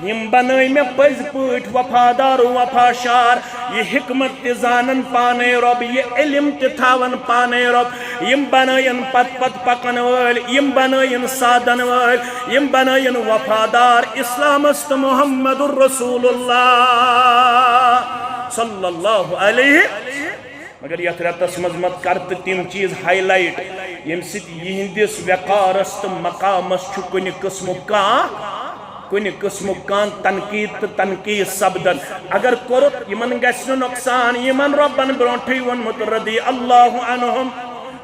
A: یم بنائی میں پز پوٹ وفادار و وفاشار یہ حکمت تی زانن پانے رب یہ علم تی تھاون پانے رب یم بنائین پت پت پکن وال یم بنائین سادن وال یم بنائین وفادار اسلام است محمد الرسول اللہ صلی اللہ علیہ مگر یہ رتس مزمت کرت تم چیز ہائی لائٹ یم ست یہندس وقارس تو مقامس چھ کن قسم کان تنقید تو تنقید سبدن اگر کرت یمن گژھِ نقصان یمن ربن برونٹھے ونمت رضی اللہ عنہم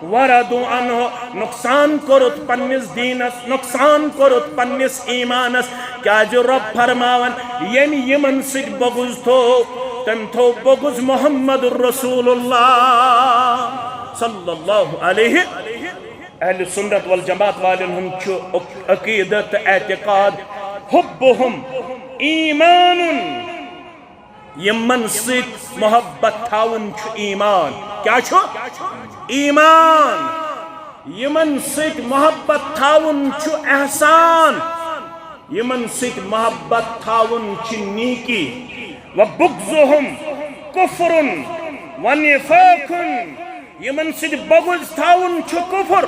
A: وردو عنہ نقصان کرت پنس دینس نقصان کرت پنس ایمانس کیا جو رب فرماون یمن ست بغض تھو تم تھو بغض محمد الرسول اللہ صلی اللہ علیہ اہل سنت والجماعت والن ہم چھو عقیدت اعتقاد حبهم ایمان یمن ست محبت تھاون چھو ایمان کیا چھو ایمان یمن ست محبت تھاون چھو احسان یمن ست محبت تھاون چھ نیکی وبغضهم کفر ونفاق یمن ست بغض تھاون چھ کفر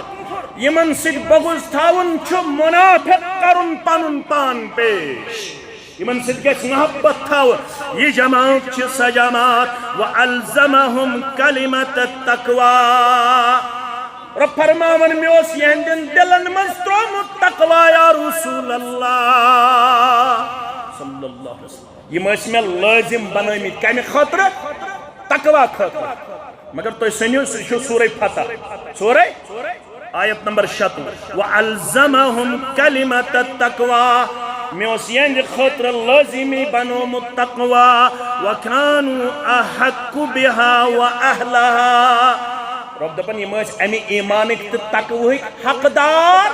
A: یمن ست بغض تھاون چھ منافق کرن پنن پان پیش یمن ست گژھِ محبت تھاون یہ جماعت چھ سا جماعت والزمهم کلمت التقوی رب فرماون میں اس یہندن دلن مز ترومت تقوی یا رسول اللہ صلی اللہ علیہ وسلم یہ میں لازم بنامت کمی خطر تقوی خطر مگر تو سنیو سورہ فتح سورہ آیت نمبر 6 وَعَلْزَمَهُمْ كَلِمَةَ التَّقْوَى میں اس یہند خطر لازمی بنومت تقوی وَكَانُوا أَحَقُّ بِهَا وَأَهْلَهَا رب دپن یم ٲسۍ امہِ ایٖمانٕکۍ تہٕ تقوہٕکۍ حقدار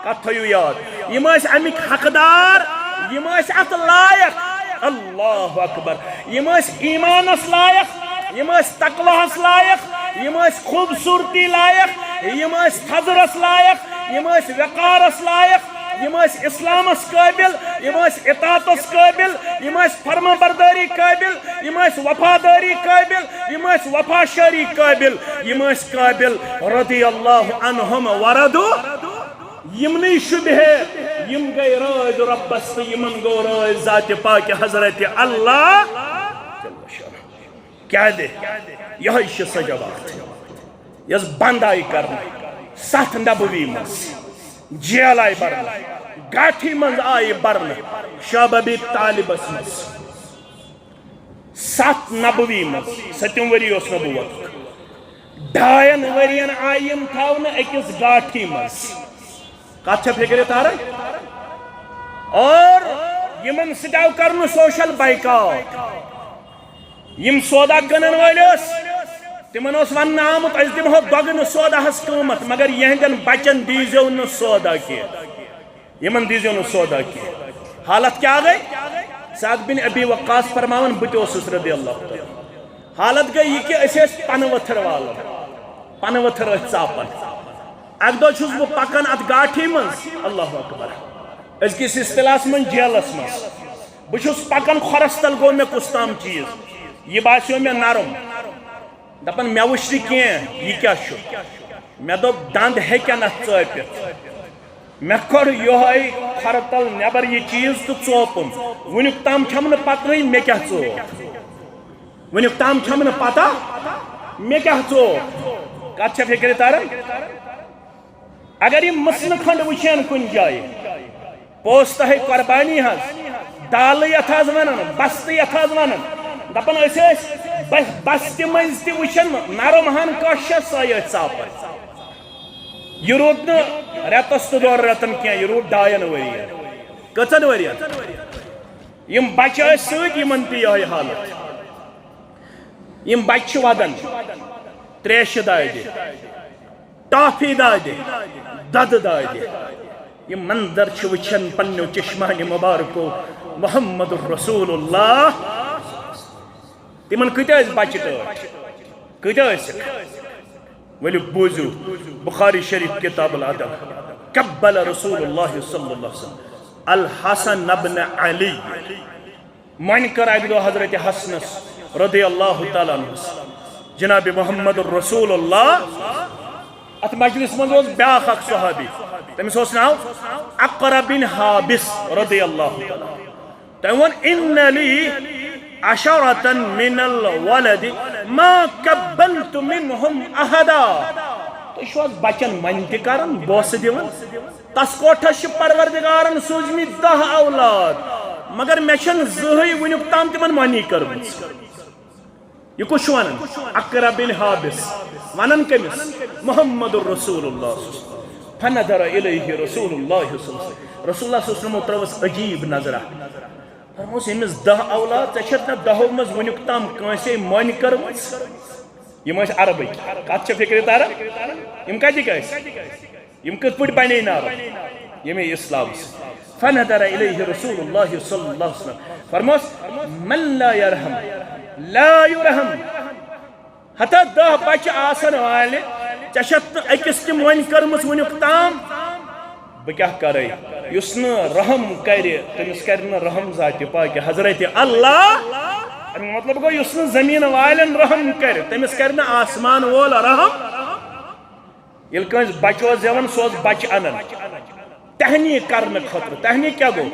A: کتھ تھٲیِو یاد یم ٲسۍ امیِکۍ حقدار یم ٲسۍ اتھ لایق اللہ اکبر یم ٲسۍ ایٖمانس لایق یم ٲسۍ تقواہس لایق یم ٲسۍ خوبصوٗرتی لایق یم ٲسۍ تھزرس لایق یم ٲسۍ وقارس لایق یم ٲسۍ اسلامس قٲبل یم ٲسۍ اطاعتس قٲبل یم ٲسۍ فرما برداری قٲبل یم ٲسۍ وفاداری قٲبل یم ٲسۍ وفا شٲری قٲبل یم ٲسۍ قٲبل رضی اللہ عنہم ورضوا یمنٕے شُبہے یم گٔے رٲضۍ رۄبس تہٕ یمن گوٚو رٲضۍ ذاتِ پاکہِ حضرت اللہ کیٛازِ یِہوٚے چھِ سۄ جماعت یۄس بنٛد آیہِ کرنہٕ 7 نبوی منٛز جیل آیہِ برنہٕ گاٹھی منٛز آیہِ برنہٕ شابابی طالبس منٛز 7 نبوی منٛز 7 ؤری اوس نبوت 2 ؤرین آیہِ یِم تھاونہٕ أکِس گاٹھی منٛز کتھ چھےٚ فکرِ تاران اور یمن سۭتۍ آو کرنہٕ سوشل بایکاٹ یم سودا کٕنن وٲلۍ ٲسۍ تمن اوس وننہٕ آمُت أسۍ دِمہو دۄگنہٕ سوداہس قۭمتھ مگر یہنٛدٮ۪ن بچن دیٖزیو نہٕ سودا کینٛہہ یمن دیٖزیو نہٕ سودا کینٛہہ حالت کیٛاہ گٔے سعد بن ابی وقاص فرماوان بہٕ تہِ اوسُس رضی اللہ تعالیٰ حالت گٔے یہِ کہِ أسۍ ٲسۍ پنہٕ ؤتھٕر والان پنہٕ ؤتھٕر ٲسۍ ژاپان اکہِ دۄہ چھُس بہٕ پکان اتھ گاٹھی منٛز اللہ اکبر أزکِس اصطلاحس منٛز جیلس منٛز بہٕ چھُس پکان کھۄرس تل گوٚو مےٚ کُس تام چیٖز یہِ باسیو مےٚ نرم دپان مےٚ وٕچھ نہٕ کینٛہہ یہِ کیٛاہ چھُ مےٚ دوٚپ دند ہیٚکن اتھ ژٲپِتھ مےٚ کوٚر یِہوٚے کھۄرٕ تل نٮ۪بر یہِ چیٖز تہٕ ژوپُم وٕنیُک تام چھم نہٕ پتہٕے مےٚ کیٛاہ ژوپ وٕنیُک تام چھم نہٕ پتہ مےٚ کیٛاہ ژوپ کتھ چھےٚ فکرِ تران اگر یِم مسلہٕ کھنڈ وٕچھن کُنہِ جایہِ پوستہٕ ہے قۄربانی حظ دالہٕ یتھ حظ ونان بستہٕ یتھ حظ ونان دپان أسۍ ٲسۍ بستہِ منٛز تہِ وٕچھان نرم ہن کۄس چھےٚ سۄے ٲسۍ ژاپان یہِ روٗد نہٕ رٮ۪تس تہٕ 2 رٮ۪تن کینٛہہ یہِ روٗد 2 ؤرین کٔژن ؤرین یِم بچہِ ٲسۍ سۭتۍ یِمن تہِ یِہوٚے حالت یِم بچہِ چھِ ودان تریشہِ دادِ ٹافی دادِ دۄدٕ دادِ یِم منظر چھِ وٕچھان پننیو چشمانہِ مُبارکو محمد رسول اللہ تمن کۭتیاہ ٲسۍ بچہِ ٹٲٹھۍ کۭتیاہ ٲسِکھ ؤلِو بوٗزِو بخاری شریف کتاب الادب قبل رسول اللہ صلی اللہ علیہ وسلم الحسن ابن علی مۄنہِ کٔر اکہِ دۄہ حضرت حسنس رضی اللہ تعالیٰ عنہس جناب محمد رسول اللہ ات مجلس منٛز اوس بیٛاکھ اکھ صحابی تٔمِس اوس ناو اقرا بن حابس رضی اللہ تعالیٰ تٔمۍ ووٚن اِنَّ لی عشرة من الولد ما قبلت منهم احدا تُہۍ چھِو حظ بچن منہِ تہِ کران بوسہٕ دِوان تس کوٹھس چھِ پروردگارن سوٗزمٕتۍ 10 اولاد مگر مےٚ چھنہٕ زٕہٕنۍ وٕنیُک تام تِمن مۄنی کٔرمٕژ یہ کُس چھُ ونان اقرا بن حابس ونان کٔمِس محمد رسول اللہ فنظر الیہ رسول اللہ صلی اللہ علیہ وسلم رسول اللہ صلی اللہ علیہ وسلم ترٲوٕس عجیب نظرہ فرموس ییٚمِس 10 اولاد ژےٚ چھَتھ نہٕ 10 منٛز وٕنیُک تام کٲنٛسے مۄنۍ کٔرمٕژ یِم ٲسۍ عربٕکۍ کتھ چھےٚ فکرِ تران یِم کتِکۍ ٲسۍ یِم کِتھ پٲٹھۍ بنے نار ییٚمے اسلامس فنظر الیہ رسول اللہ صلی اللہ علیہ وسلم فرموس من لا یرحم لا یرحم ہتا 10 بچہِ آسن والہِ ژےٚ چھَتھ نہٕ أکِس تہِ مۄنۍ کٔرمٕژ وٕنیُک تام بہٕ کیٛاہ کرے یُس نہٕ رحم کرِ تٔمِس کرِ نہٕ رحم ذاتِ پاکہِ حضرت اللہ امیُک مطلب گوٚو یُس نہٕ زٔمیٖن والٮ۪ن رحم کرِ تٔمِس کرِ نہٕ آسمان وول رحم ییٚلہِ کٲنٛسہِ بچہِ اوس زٮ۪وان سُہ اوس بچہِ انان تہنیٖک کرنہٕ خٲطرٕ تہنیٖک کیٛاہ گوٚو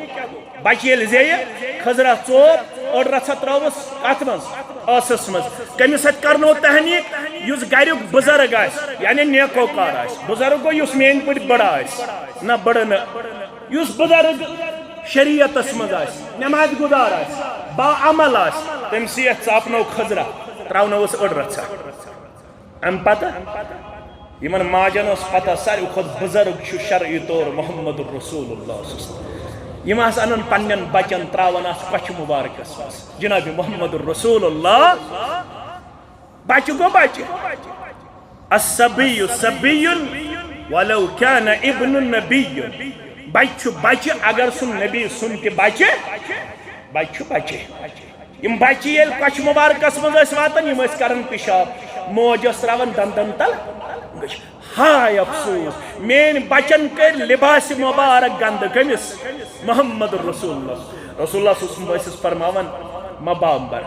A: بچہِ ییٚلہِ زیٚیہِ خٔزرا ژوپ أڑ رژھا ترٲوٕس کتھ منٛز ٲسس منٛز کٔمِس سۭتۍ کرنو تہنیٖک یُس گریُک بُزرگ آسہِ یعنی نیکوکار آسہِ بُزرگ گوٚو یُس میٛٲنۍ پٲٹھۍ بٔڑٕ آسہِ نہ بٔڑٕ نہٕ یُس بُزرگ شریعتس منٛز آسہِ نٮ۪مازِ گُزار آسہِ با عمل آسہِ تٔمسٕے یتھ ژاپنو خٔزرا تراونووُس أڑ رژھا امہِ پتہٕ یِمن ماجن ٲس پتہ ساروی کھۄتہٕ بُزرگ چھُ شرعی طور محمد رسول اللہ یِم آسہٕ انان پننٮ۪ن بچن تراوان اتھ کۄچھِ مُبارکس منٛز جناب محمد رسول اللہ بچہِ گوٚو بچہِ الصبی صبی ولو كان ابن النبی بچہ بچہ اگر سن نبی سن تہ بچہ بچہ بچہ یم بچہ یل کچھ مبارکس مز واتن یم کرن پیشاب موج تراون دندن تل ہائے افسوس مین بچن کر لباس مبارک گند کمس محمد رسول اللہ رسول اللہ صلی اللہ علیہ وسلم فرماون مبامبر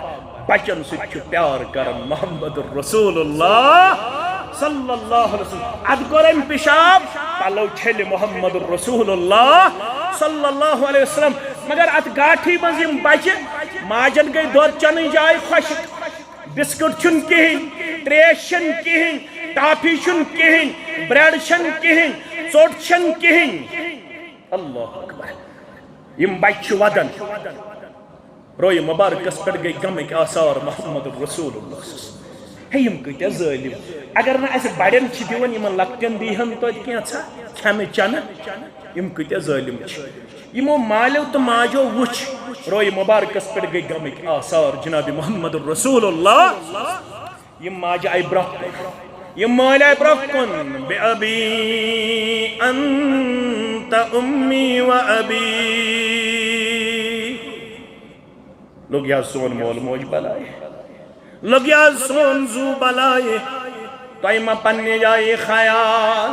A: بچن ست پیار کرن محمد رسول اللہ صلی اللہ علیہ وسلم اد کرن پیشاب پلو چھل محمد رسول اللہ صلی اللہ علیہ وسلم مگر ات گاٹھی مز یم بچہ ماجن گئی دود چن جائے خشک بسکٹ چھن کہین تریش چھن کہین ٹافی چھن کہین بریڈ چھن کہین ژوٹ چھن کہین اللہ اکبر یم بچہ ودن روی مبارکس پر گئی گمک آثار محمد رسول اللہ یم کتیا ظالم اگر نا اس بڑن چھ دیون یمن لکٹن دیہن تو کینچا کھمہ چن یم کتیا ظالم چھ یمو مالیو تو ماجو وچ روی مبارکس پر گئی گمک آثار جناب محمد رسول اللہ یم ماج آئی برکن یم مال آئی برکن بے ابی انت امی و ابی لوگ یا سون مول موج بلائے لوگ یا سون زو بلائے تو پننے جائے خیال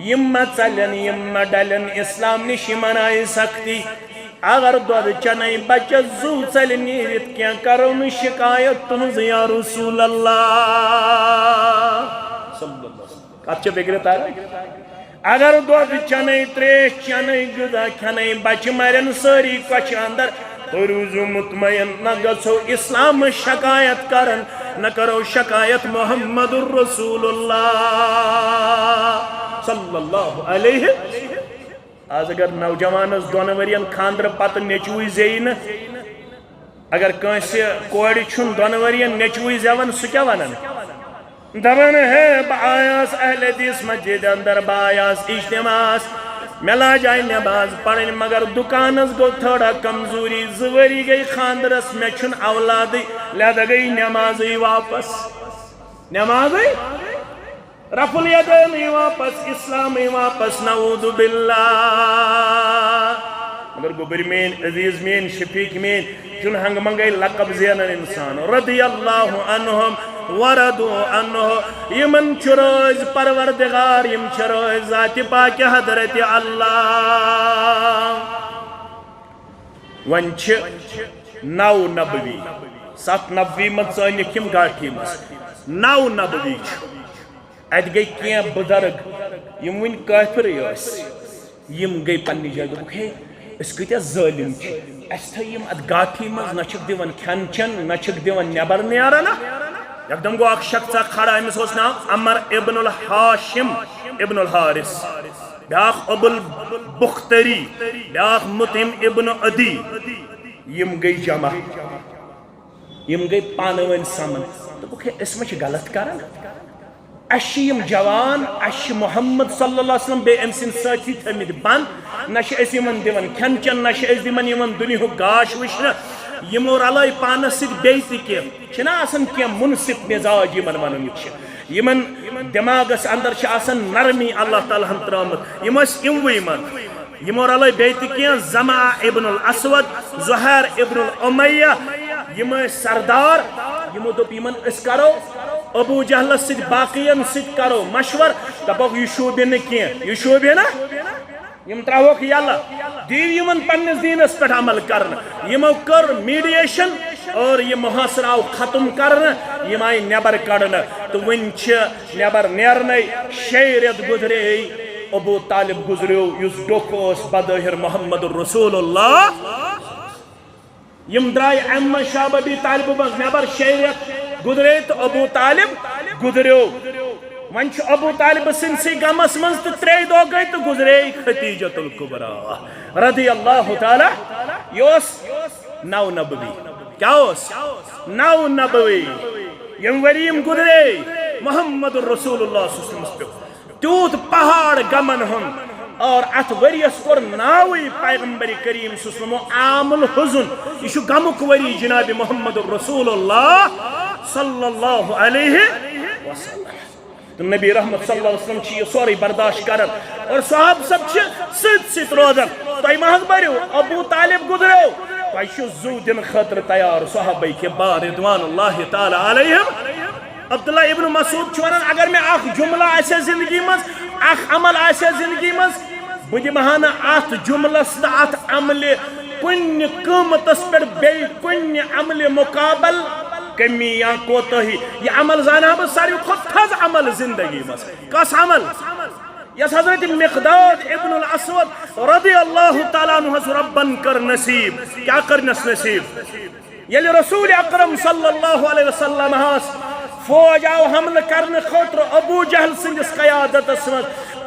A: یم چلن یم ڈلن اسلام نشی منائی سکتی اگر دود چنائی بچہ زو چل نیرت کیا کرو ن شکایت تنز یا رسول اللہ صلی اللہ علیہ وسلم اچھا بگرتا ہے اگر دود چنائی تریش چنائی گدا کھنائی بچہ مرن ساری کچھ اندر تو روزو مطمئن نہ گسو اسلام شکایت کرن نہ کرو شکایت محمد الرسول اللہ صلی اللہ علیہ آج اگر نوجوانس دون ورین خاندر پتہ نیچوی زین اگر کنس کوڑی چھن دون ورین نیچوی زیون سو کیا ونن دبن ہے بآیاس اہل حدیث مسجد اندر بآیاس اجتماع ملا جائے نماز پڑھن مگر دکانس گو تھوڑا کمزوری زوری گئی خاندرس میں چھن اولادی لہذا گئی نمازی واپس نمازی رفع الیدین واپس اسلامی واپس نعوذ باللہ مگر گوبر مین عزیز مین شفیق مین چون ہنگ منگئی لقب زینن انسان رضی اللہ عنہم وردو عنہ یمن چروز پروردگار یم چروز ذات پاک حضرت اللہ ونچ نو نبوی ست نبوی مت سانی کم گاٹھی مس نو نبوی ات گئی کیا بزرگ یم ون کافر یس یم گئی پنی جائے دوک ہے اس کتیا ظالم اس تھا یم ات گاٹھی مز نچک دیون کھن چن نچک دیون نیبر نیارنا یکدم گو اک شخص کھڑا امس اس نام عمر ابن الحاشم ابن الحارث بیاخ ابو البختری بیاخ مطعم ابن عدی یم گئی جمع یم گئی پانوین سمن تو بکھے اس میں غلط کرن اشی یم جوان اشی محمد صلی اللہ علیہ وسلم بے امسن ساتھی تھمید بند نش اس یمن دیون کھن چن نش اس دیمن یمن دنیا گاش وشن یمو رلائی پانس سید بیتی کی چھنا آسن کیا منصف مزاج یمن ونن یمن دماغس اندر چھ آسن نرمی اللہ تعالیٰ ہم ترامت یمس اموی من یمو رلائی بیتی کی زمع ابن الاسود زہر ابن الامیہ یم سردار یمو دوپ یمن اس کرو ابو جہل سید باقین سید کرو مشور دپوک یہ شوبہ نکی یہ شوبہ نا یم تراوک یالا دیو یمن پنس دینس پہ عمل کرن یمو کر میڈیشن اور یہ محاصرہ ختم کرن یم آئی نیبر کڑن تو ونچ نیبر نیرنے شیرت گزرے ابو طالب گزریو یس ڈوکوس بظاہر محمد الرسول اللہ یم درائی ایم شاب ابی طالب بز نیبر شیرت گزرے تو ابو طالب گزریو ونچ ابو طالب سنسی گمس منز تو تری دو گئی تو گزرے خدیجۃ الکبریٰ رضی اللہ تعالی یوس نو نبوی کیا ہوس نو نبوی یم وریم گزرے محمد الرسول اللہ صلی اللہ علیہ وسلم تیوت پہاڑ گمن ہن اور ات وریس کور ناوی پیغمبر کریم صلی اللہ علیہ وسلم عام الحزن یہ غمک وری جناب محمد الرسول اللہ صلی اللہ علیہ وسلم تو نبی رحمت صلی اللہ علیہ وسلم یہ سوری برداشت کرن اور صحاب سب ست روزن تھی محض برو ابو طالب گزرو تھی زو دن خطر تیار صحابہ کے بعد رضوان اللہ تعالی علیہم عبداللہ ابن مسعود ونان اگر میں اخ جملہ آسے زندگی مز اخ عمل آسے زندگی مز بہ دمہانہ ات جملس تو ات عمل کن قیمتس پہ بی کن عمل مقابل کمی یا کوتاہی یہ عمل زانہ بہ ساروی کھت تھز عمل زندگی مز کس عمل یس حضرت مقداد ابن الاسود رضی اللہ تعالیٰ عنہ ربن کر نصیب کیا کرنس نصیب یلی رسول اکرم صلی اللہ علیہ وسلم فوج آو حمل کرنے خاطر ابو جہل سندس قیادت مز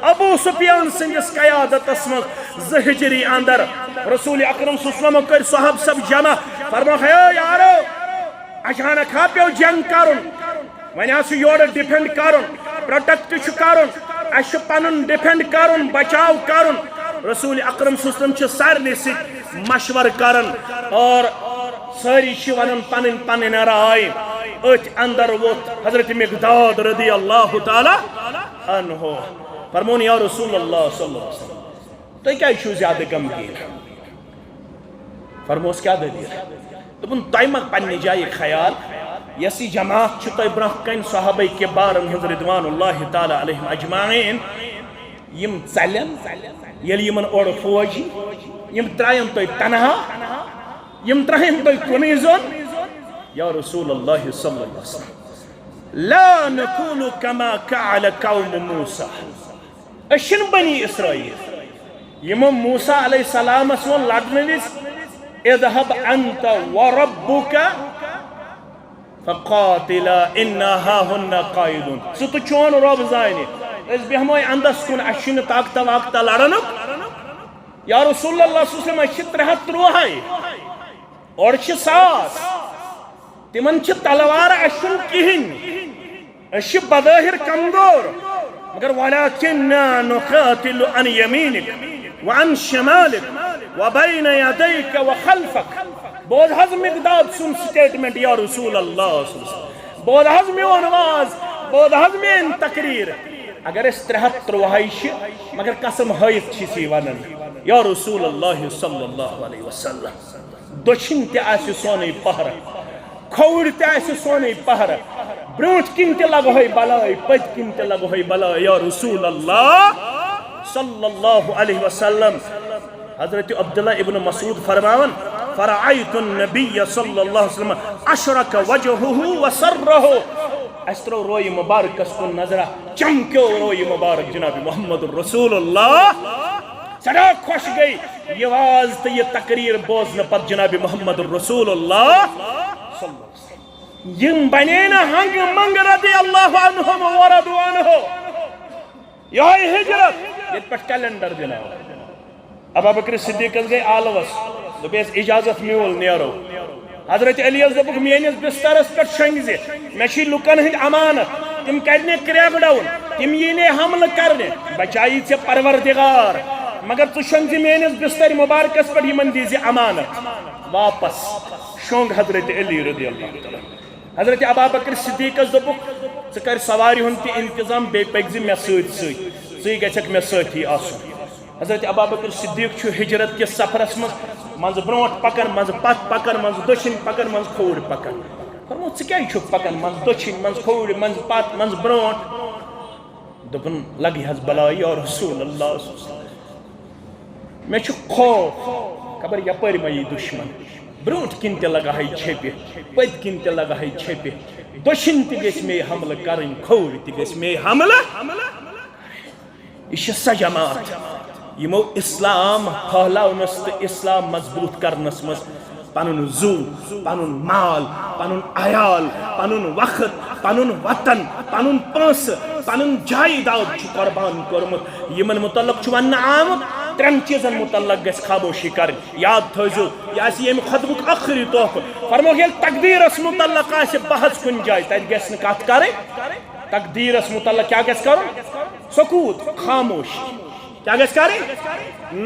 A: ابو سفیان سندس قیادت مز ہجری اندر رسول اکرم صلی اللہ علیہ وسلم کر صحاب سب جمع فرما ہے یارو اچانک پیو جنگ کرن ون یور ڈیفینڈ کرن پروٹیکٹ کرن اس پن ڈیفینڈ کرن بچاؤ کرن رسول اکرم صلی اللہ علیہ وسلم سارے ست مشور کرن اور ساری ونان پن پن رائے ات اندر ووت حضرت مقداد رضی اللہ تعالی عنہ فرمون یا رسول اللہ صلی اللہ علیہ وسلم تو کیا چھو زیادہ غمگین فرموس کیا دلیل دپن تۄہہِ ما پننہِ جایہِ خیال یس یہ جماعت چھ تۄہہِ برونٛہہ کَنہِ صحابہ کبارن ہٕنٛز رضوان اللہ تعالی علیہم اجمعین یم ژلن ییٚلہِ یمن اورٕ فوج یم ترٛاین تۄہہِ تنہا یم ترٛاین تۄہہِ کُنُے زوٚن یا رسول اللہ صلی اللہ علیہ وسلم لا نكون كما كعل قوم موسى اشن بني اسرائيل يم موسى عليه السلام اسون لڑنس اذهب انت وربك فقاتلا انا ها هن قائدون ست چون رب زاینی اس بہموی اندس کن اشن طاقت واقت لڑنک یا رسول اللہ صلی اللہ علیہ وسلم 330 اور 700 تمن تلوار اشن کہین اش بظاہر کمزور مگر ولكننا نقاتل عن يمينك وعن شمالك وبين يديك وخلفك بود حض مقداد سن سٹیٹمنٹ یا رسول اللہ صلی اللہ علیہ وسلم بود حض میون واز بود حض مین تقریر اگر اس 330 مگر قسم ہائت چیسی ونن یا رسول اللہ صلی اللہ علیہ وسلم دچھن تے آسی سونی پہر کھوڑ تے آسی سونی پہر برونٹ کن تے لگوئی بلائی پت کن تے لگوئی بلائی یا رسول اللہ صلی اللہ علیہ وسلم حضرت عبداللہ ابن مسعود فرماون فرعیت النبی صلی اللہ علیہ وسلم اشرک وجہہ وسرہ استرو روی مبارک اس کو نظرہ چمکو روی مبارک جناب محمد الرسول اللہ سڑا خوش گئی یہ واز تو یہ تقریر بوزن پر جناب محمد الرسول اللہ صلی اللہ علیہ وسلم یم بنینا ہنگ منگ رضی اللہ عنہم وردو عنہ یہ ہجرت یہ پر کیلنڈر جناب ابا بکر صدیق گئی آلوس دپیس اجازت میول نیرو حضرت علی دپک میانس بسترس پر شنگزِ میں چھ لکن ہند امانت تم کرنے کریک ڈاؤن تم یہ حمل کرنے بچائی ژے پروردگار مگر تو شنگزِ میانس بستر مبارکس پر یمن دیزِ امانت واپس شونگ حضرت علی رضی اللہ تعالی حضرت ابا بکر صدیق دپک ژٕ کر سواری ہند تہ انتظام بے پکزِ مے سۭتۍ سۭتۍ ژٕے گژھکھ مے سۭتی آسُن حضرت ابا بکر صدیق چھُ ہجرت کس سفرس مز برونٹ پکن مز پت پکن مز دچھن پکن مز کھوڑ پکن فرمو ژٕ کیازِ چھُکھ پکن مز دچھن مز کھوڑ مز پت مز برونٹ دپن لگی حظ بلائی یا رسول اللہ صلی اللہ علیہ وسلم مے چھُ خوف خبر یپٲرۍ ما یی دشمن برونٹ کن تہ لگا ہے چھپہ پت کن تہ لگا ہے چھپہ دچھن تہ گژھِ مے حملہ کرٕنۍ کھوڑ تہ گژھِ مے حملہ یہ چھِ سۄ جماعت یمو اسلام پھہلاونس تو اسلام مضبوط کرنس مز پنن زو پنن مال پنن عیال پنن وقت پنن وطن پنن پونس پنن جائیداد چھ قربان کورمت یمن متعلق چھ ون آمت ترن چیزن متعلق گژھِ خاموشی کرن یاد تھٲیزیو یہ آسہِ ییٚمہِ خطبُک ٲخری تحفہٕ فرموکھ ییٚلہِ تقدیرس متعلق آسہِ بحث کُنہِ جایہِ تتہِ گژھِ نہٕ کتھ کرٕنۍ تقدیرس متعلق کیا گژھِ کرُن سکوت خاموشی کیا گژھِ کرٕنۍ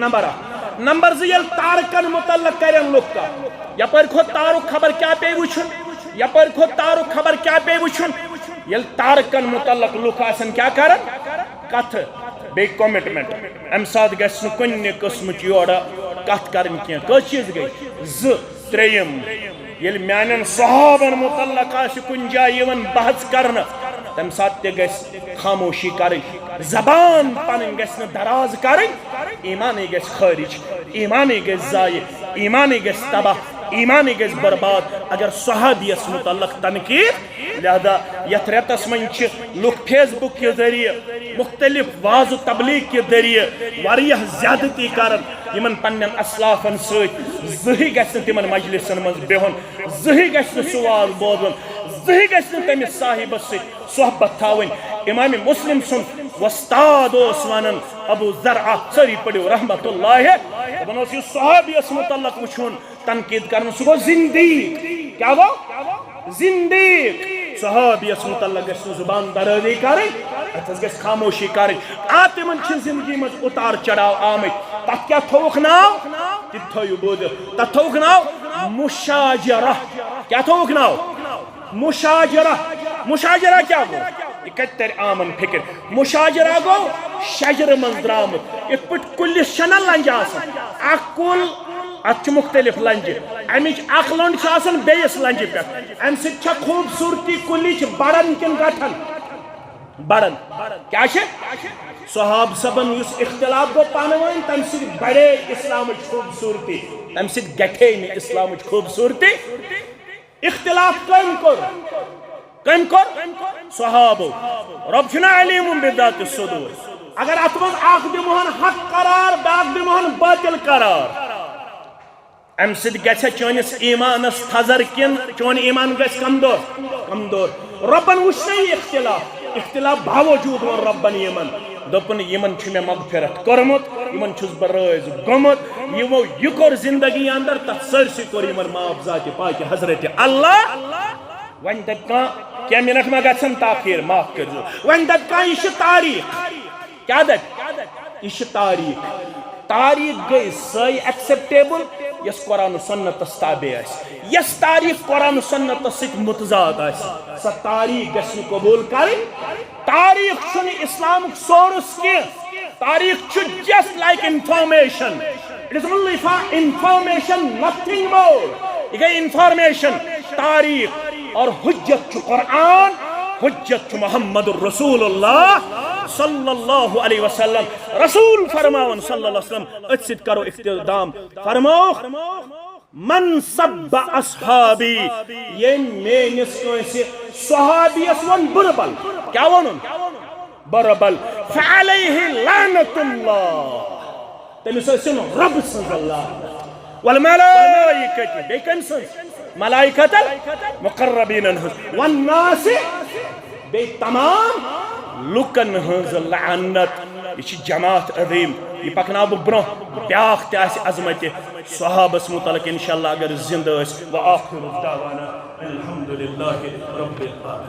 A: نمبر 2 ییٚلہِ تارکن متعلق کرن لُکھ کتھ یپٲرۍ کھوٚت تارُک خبر کیٛاہ پیٚیہِ وٕچھُن یپٲرۍ کھوٚت تارُک خبر کیٛاہ پیٚیہِ وٕچھُن یل تارکن متعلق لوک آسن کیا کرن کتھ بے کمٹمنٹ ام سات گژھِ نہٕ کُنہِ قٕسمٕچ یورٕ کتھ کرٕنۍ کینٛہہ کٔژ چیٖز گٔے ترٛیٚیِم ییٚلہِ میانٮ۪ن صحابن متعلق آسہِ کُنہِ جایہِ یِوان بحث کرنہٕ تمہِ ساتہٕ تہِ گژھِ خاموشی کرٕنۍ زبان پنٕنۍ گژھِ نہٕ دراز کرٕنۍ ایمانٕے گژھِ خٲرج ایمانٕے گژھِ ضایع ایمانٕے گژھِ تباہ ایمانٕے گژھِ برباد اگر صحابیس متعلق تنقید لہذا یتھ رٮ۪تس منٛز چھِ لُکھ فیس بُک کہِ ذٔریعہٕ مختلف واض و تبلیغ کہِ ذٔریعہٕ واریاہ زیادتی کران یمن پننٮ۪ن اسلافن سۭتۍ زٕہٕے گژھِ نہٕ تِمن مجلسن منٛز بِہُن زٕہٕے گژھِ نہٕ سُہ واز بوزُن زٕہٕے گژھِ نہٕ تٔمِس صاحبس سۭتۍ صحبت تھاوٕنۍ امام مسلم سُنٛد وۄستاد اوس ونان ابو زرعہ سٲری پٔرِو رحمتہ اللہ دپان اوس یُس صحابیس متعلق وٕچھُن تنقید کرن سُہ گوٚو زندیق کیا گوٚو زندیق صحابیس متعلق گژھِ نہٕ زبان درٲزی کرٕنۍ اتھس گژھِ خاموشی کرٕنۍ تِمن چھِ زندگی منٛز اتار چڑاو آمٕتۍ تتھ کیاہ تھووُکھ ناو تہِ تھٲیِو بوٗزِتھ تتھ تھووُکھ ناو مشاجرہ کیا تھووُکھ ناو مشاجرہ مشاجرہ کیا گوٚو یہ کتہِ ترِ عامن فکر مشاجرہ گوٚو شجرٕ منٛز درٛامُت یِتھ پٲٹھۍ کُلِس چھنہ لنجہِ آسان اکھ کُل اتھ چھِ مختلف لنجہِ امِچ اکھ لنڈ چھِ آسان بیٚیِس لنجہِ پٮ۪ٹھ امہِ سۭتۍ چھا خوٗبصوٗرتی کُلِچ بڑان کِنہٕ گژھان بڑان کیا چھِ صحاب صبن یُس اختلاف گوٚو پانہٕ ؤنۍ تمہِ سۭتۍ بڑے اسلامٕچ خوٗبصوٗرتی تمہِ سۭتۍ گژھے نہٕ اسلامٕچ خوٗبصوٗرتی اختلاف کٔمۍ کوٚر صحابو رب چھُنہ علیٖمٌ بِذاتِ الصُّدوٗر اگر اتھ منٛز اکھ دِمہون حق قرار بیاکھ دِمہون باطل قرار امہِ سۭتۍ گژھِ چٲنِس ایمانس تھزر کِنہٕ چون ایمان گژھِ کمزور رۄبن وٕچھ نہ یہِ اختلاف باوجوٗد ووٚن رۄبن یِمن دوٚپُن یِمن چھُ مےٚ مغفرت کوٚرمُت یِمن چھُس بہٕ رٲضۍ گوٚمُت یِمو یہِ کوٚر زندگی اندر تتھ سٲرسٕے کوٚر یِمن معاف ذاتِ پاکہِ حضرتِ اللہ وۄنۍ دپہِ کانٛہہ کینٛہہ مِنٹ ما گژھن تاخیر معاف کٔرزیو وۄنۍ دپہِ کانٛہہ یہِ چھِ تاریٖخ کیٛاہ دپہِ یہِ چھِ تاریٖخ گٔے سۄے ایکسیپٹیبل یس قرآن و سنتس تابع آسہِ یس تاریٖخ قرآن و سنتس سۭتۍ متضاد آسہِ سۄ تاریٖخ گژھِ نہٕ قبوٗل کرٕنۍ تاریٖخ چھُنہٕ اسلامُک سورس کینٛہہ تاریٖخ چھُ just like information it is only for information nothing more یہ گٔے انفارمیشن تاریٖخ اور حجت چھُ قرآن حجت چھُ محمد رسول اللہ صلی اللہ علیہ وسلم رسول فرماون صلی اللہ علیہ وسلم اتھ سۭتۍ کرو اختتام فرمووُکھ من سب اصحابی ییٚمۍ میٲنِس کٲنٛسہِ صحابیس ووٚن بُرٕ بل کیٛاہ ووٚنُن بُرٕ بل فعلیہ لعنۃ اللہ تٔمِس ٲسِن رۄبہٕ سٕنٛز لعنت والملائکۃ بیٚیہِ کٔمۍ سٕنٛز ملائکتن مقربیٖنن ہٕنٛز والناس بیٚیہِ تمام لُکن ہٕنٛز لعنت یہ چھِ جماعت عظیٖم یہ پکناو بہٕ برونٛہہ بیاکھ تہِ آسہِ عظمتہِ صحابس متعلق انشاءاللہ اگر زندٕ ٲسۍ وآخر دعوانا الحمدللہ رب العالمین.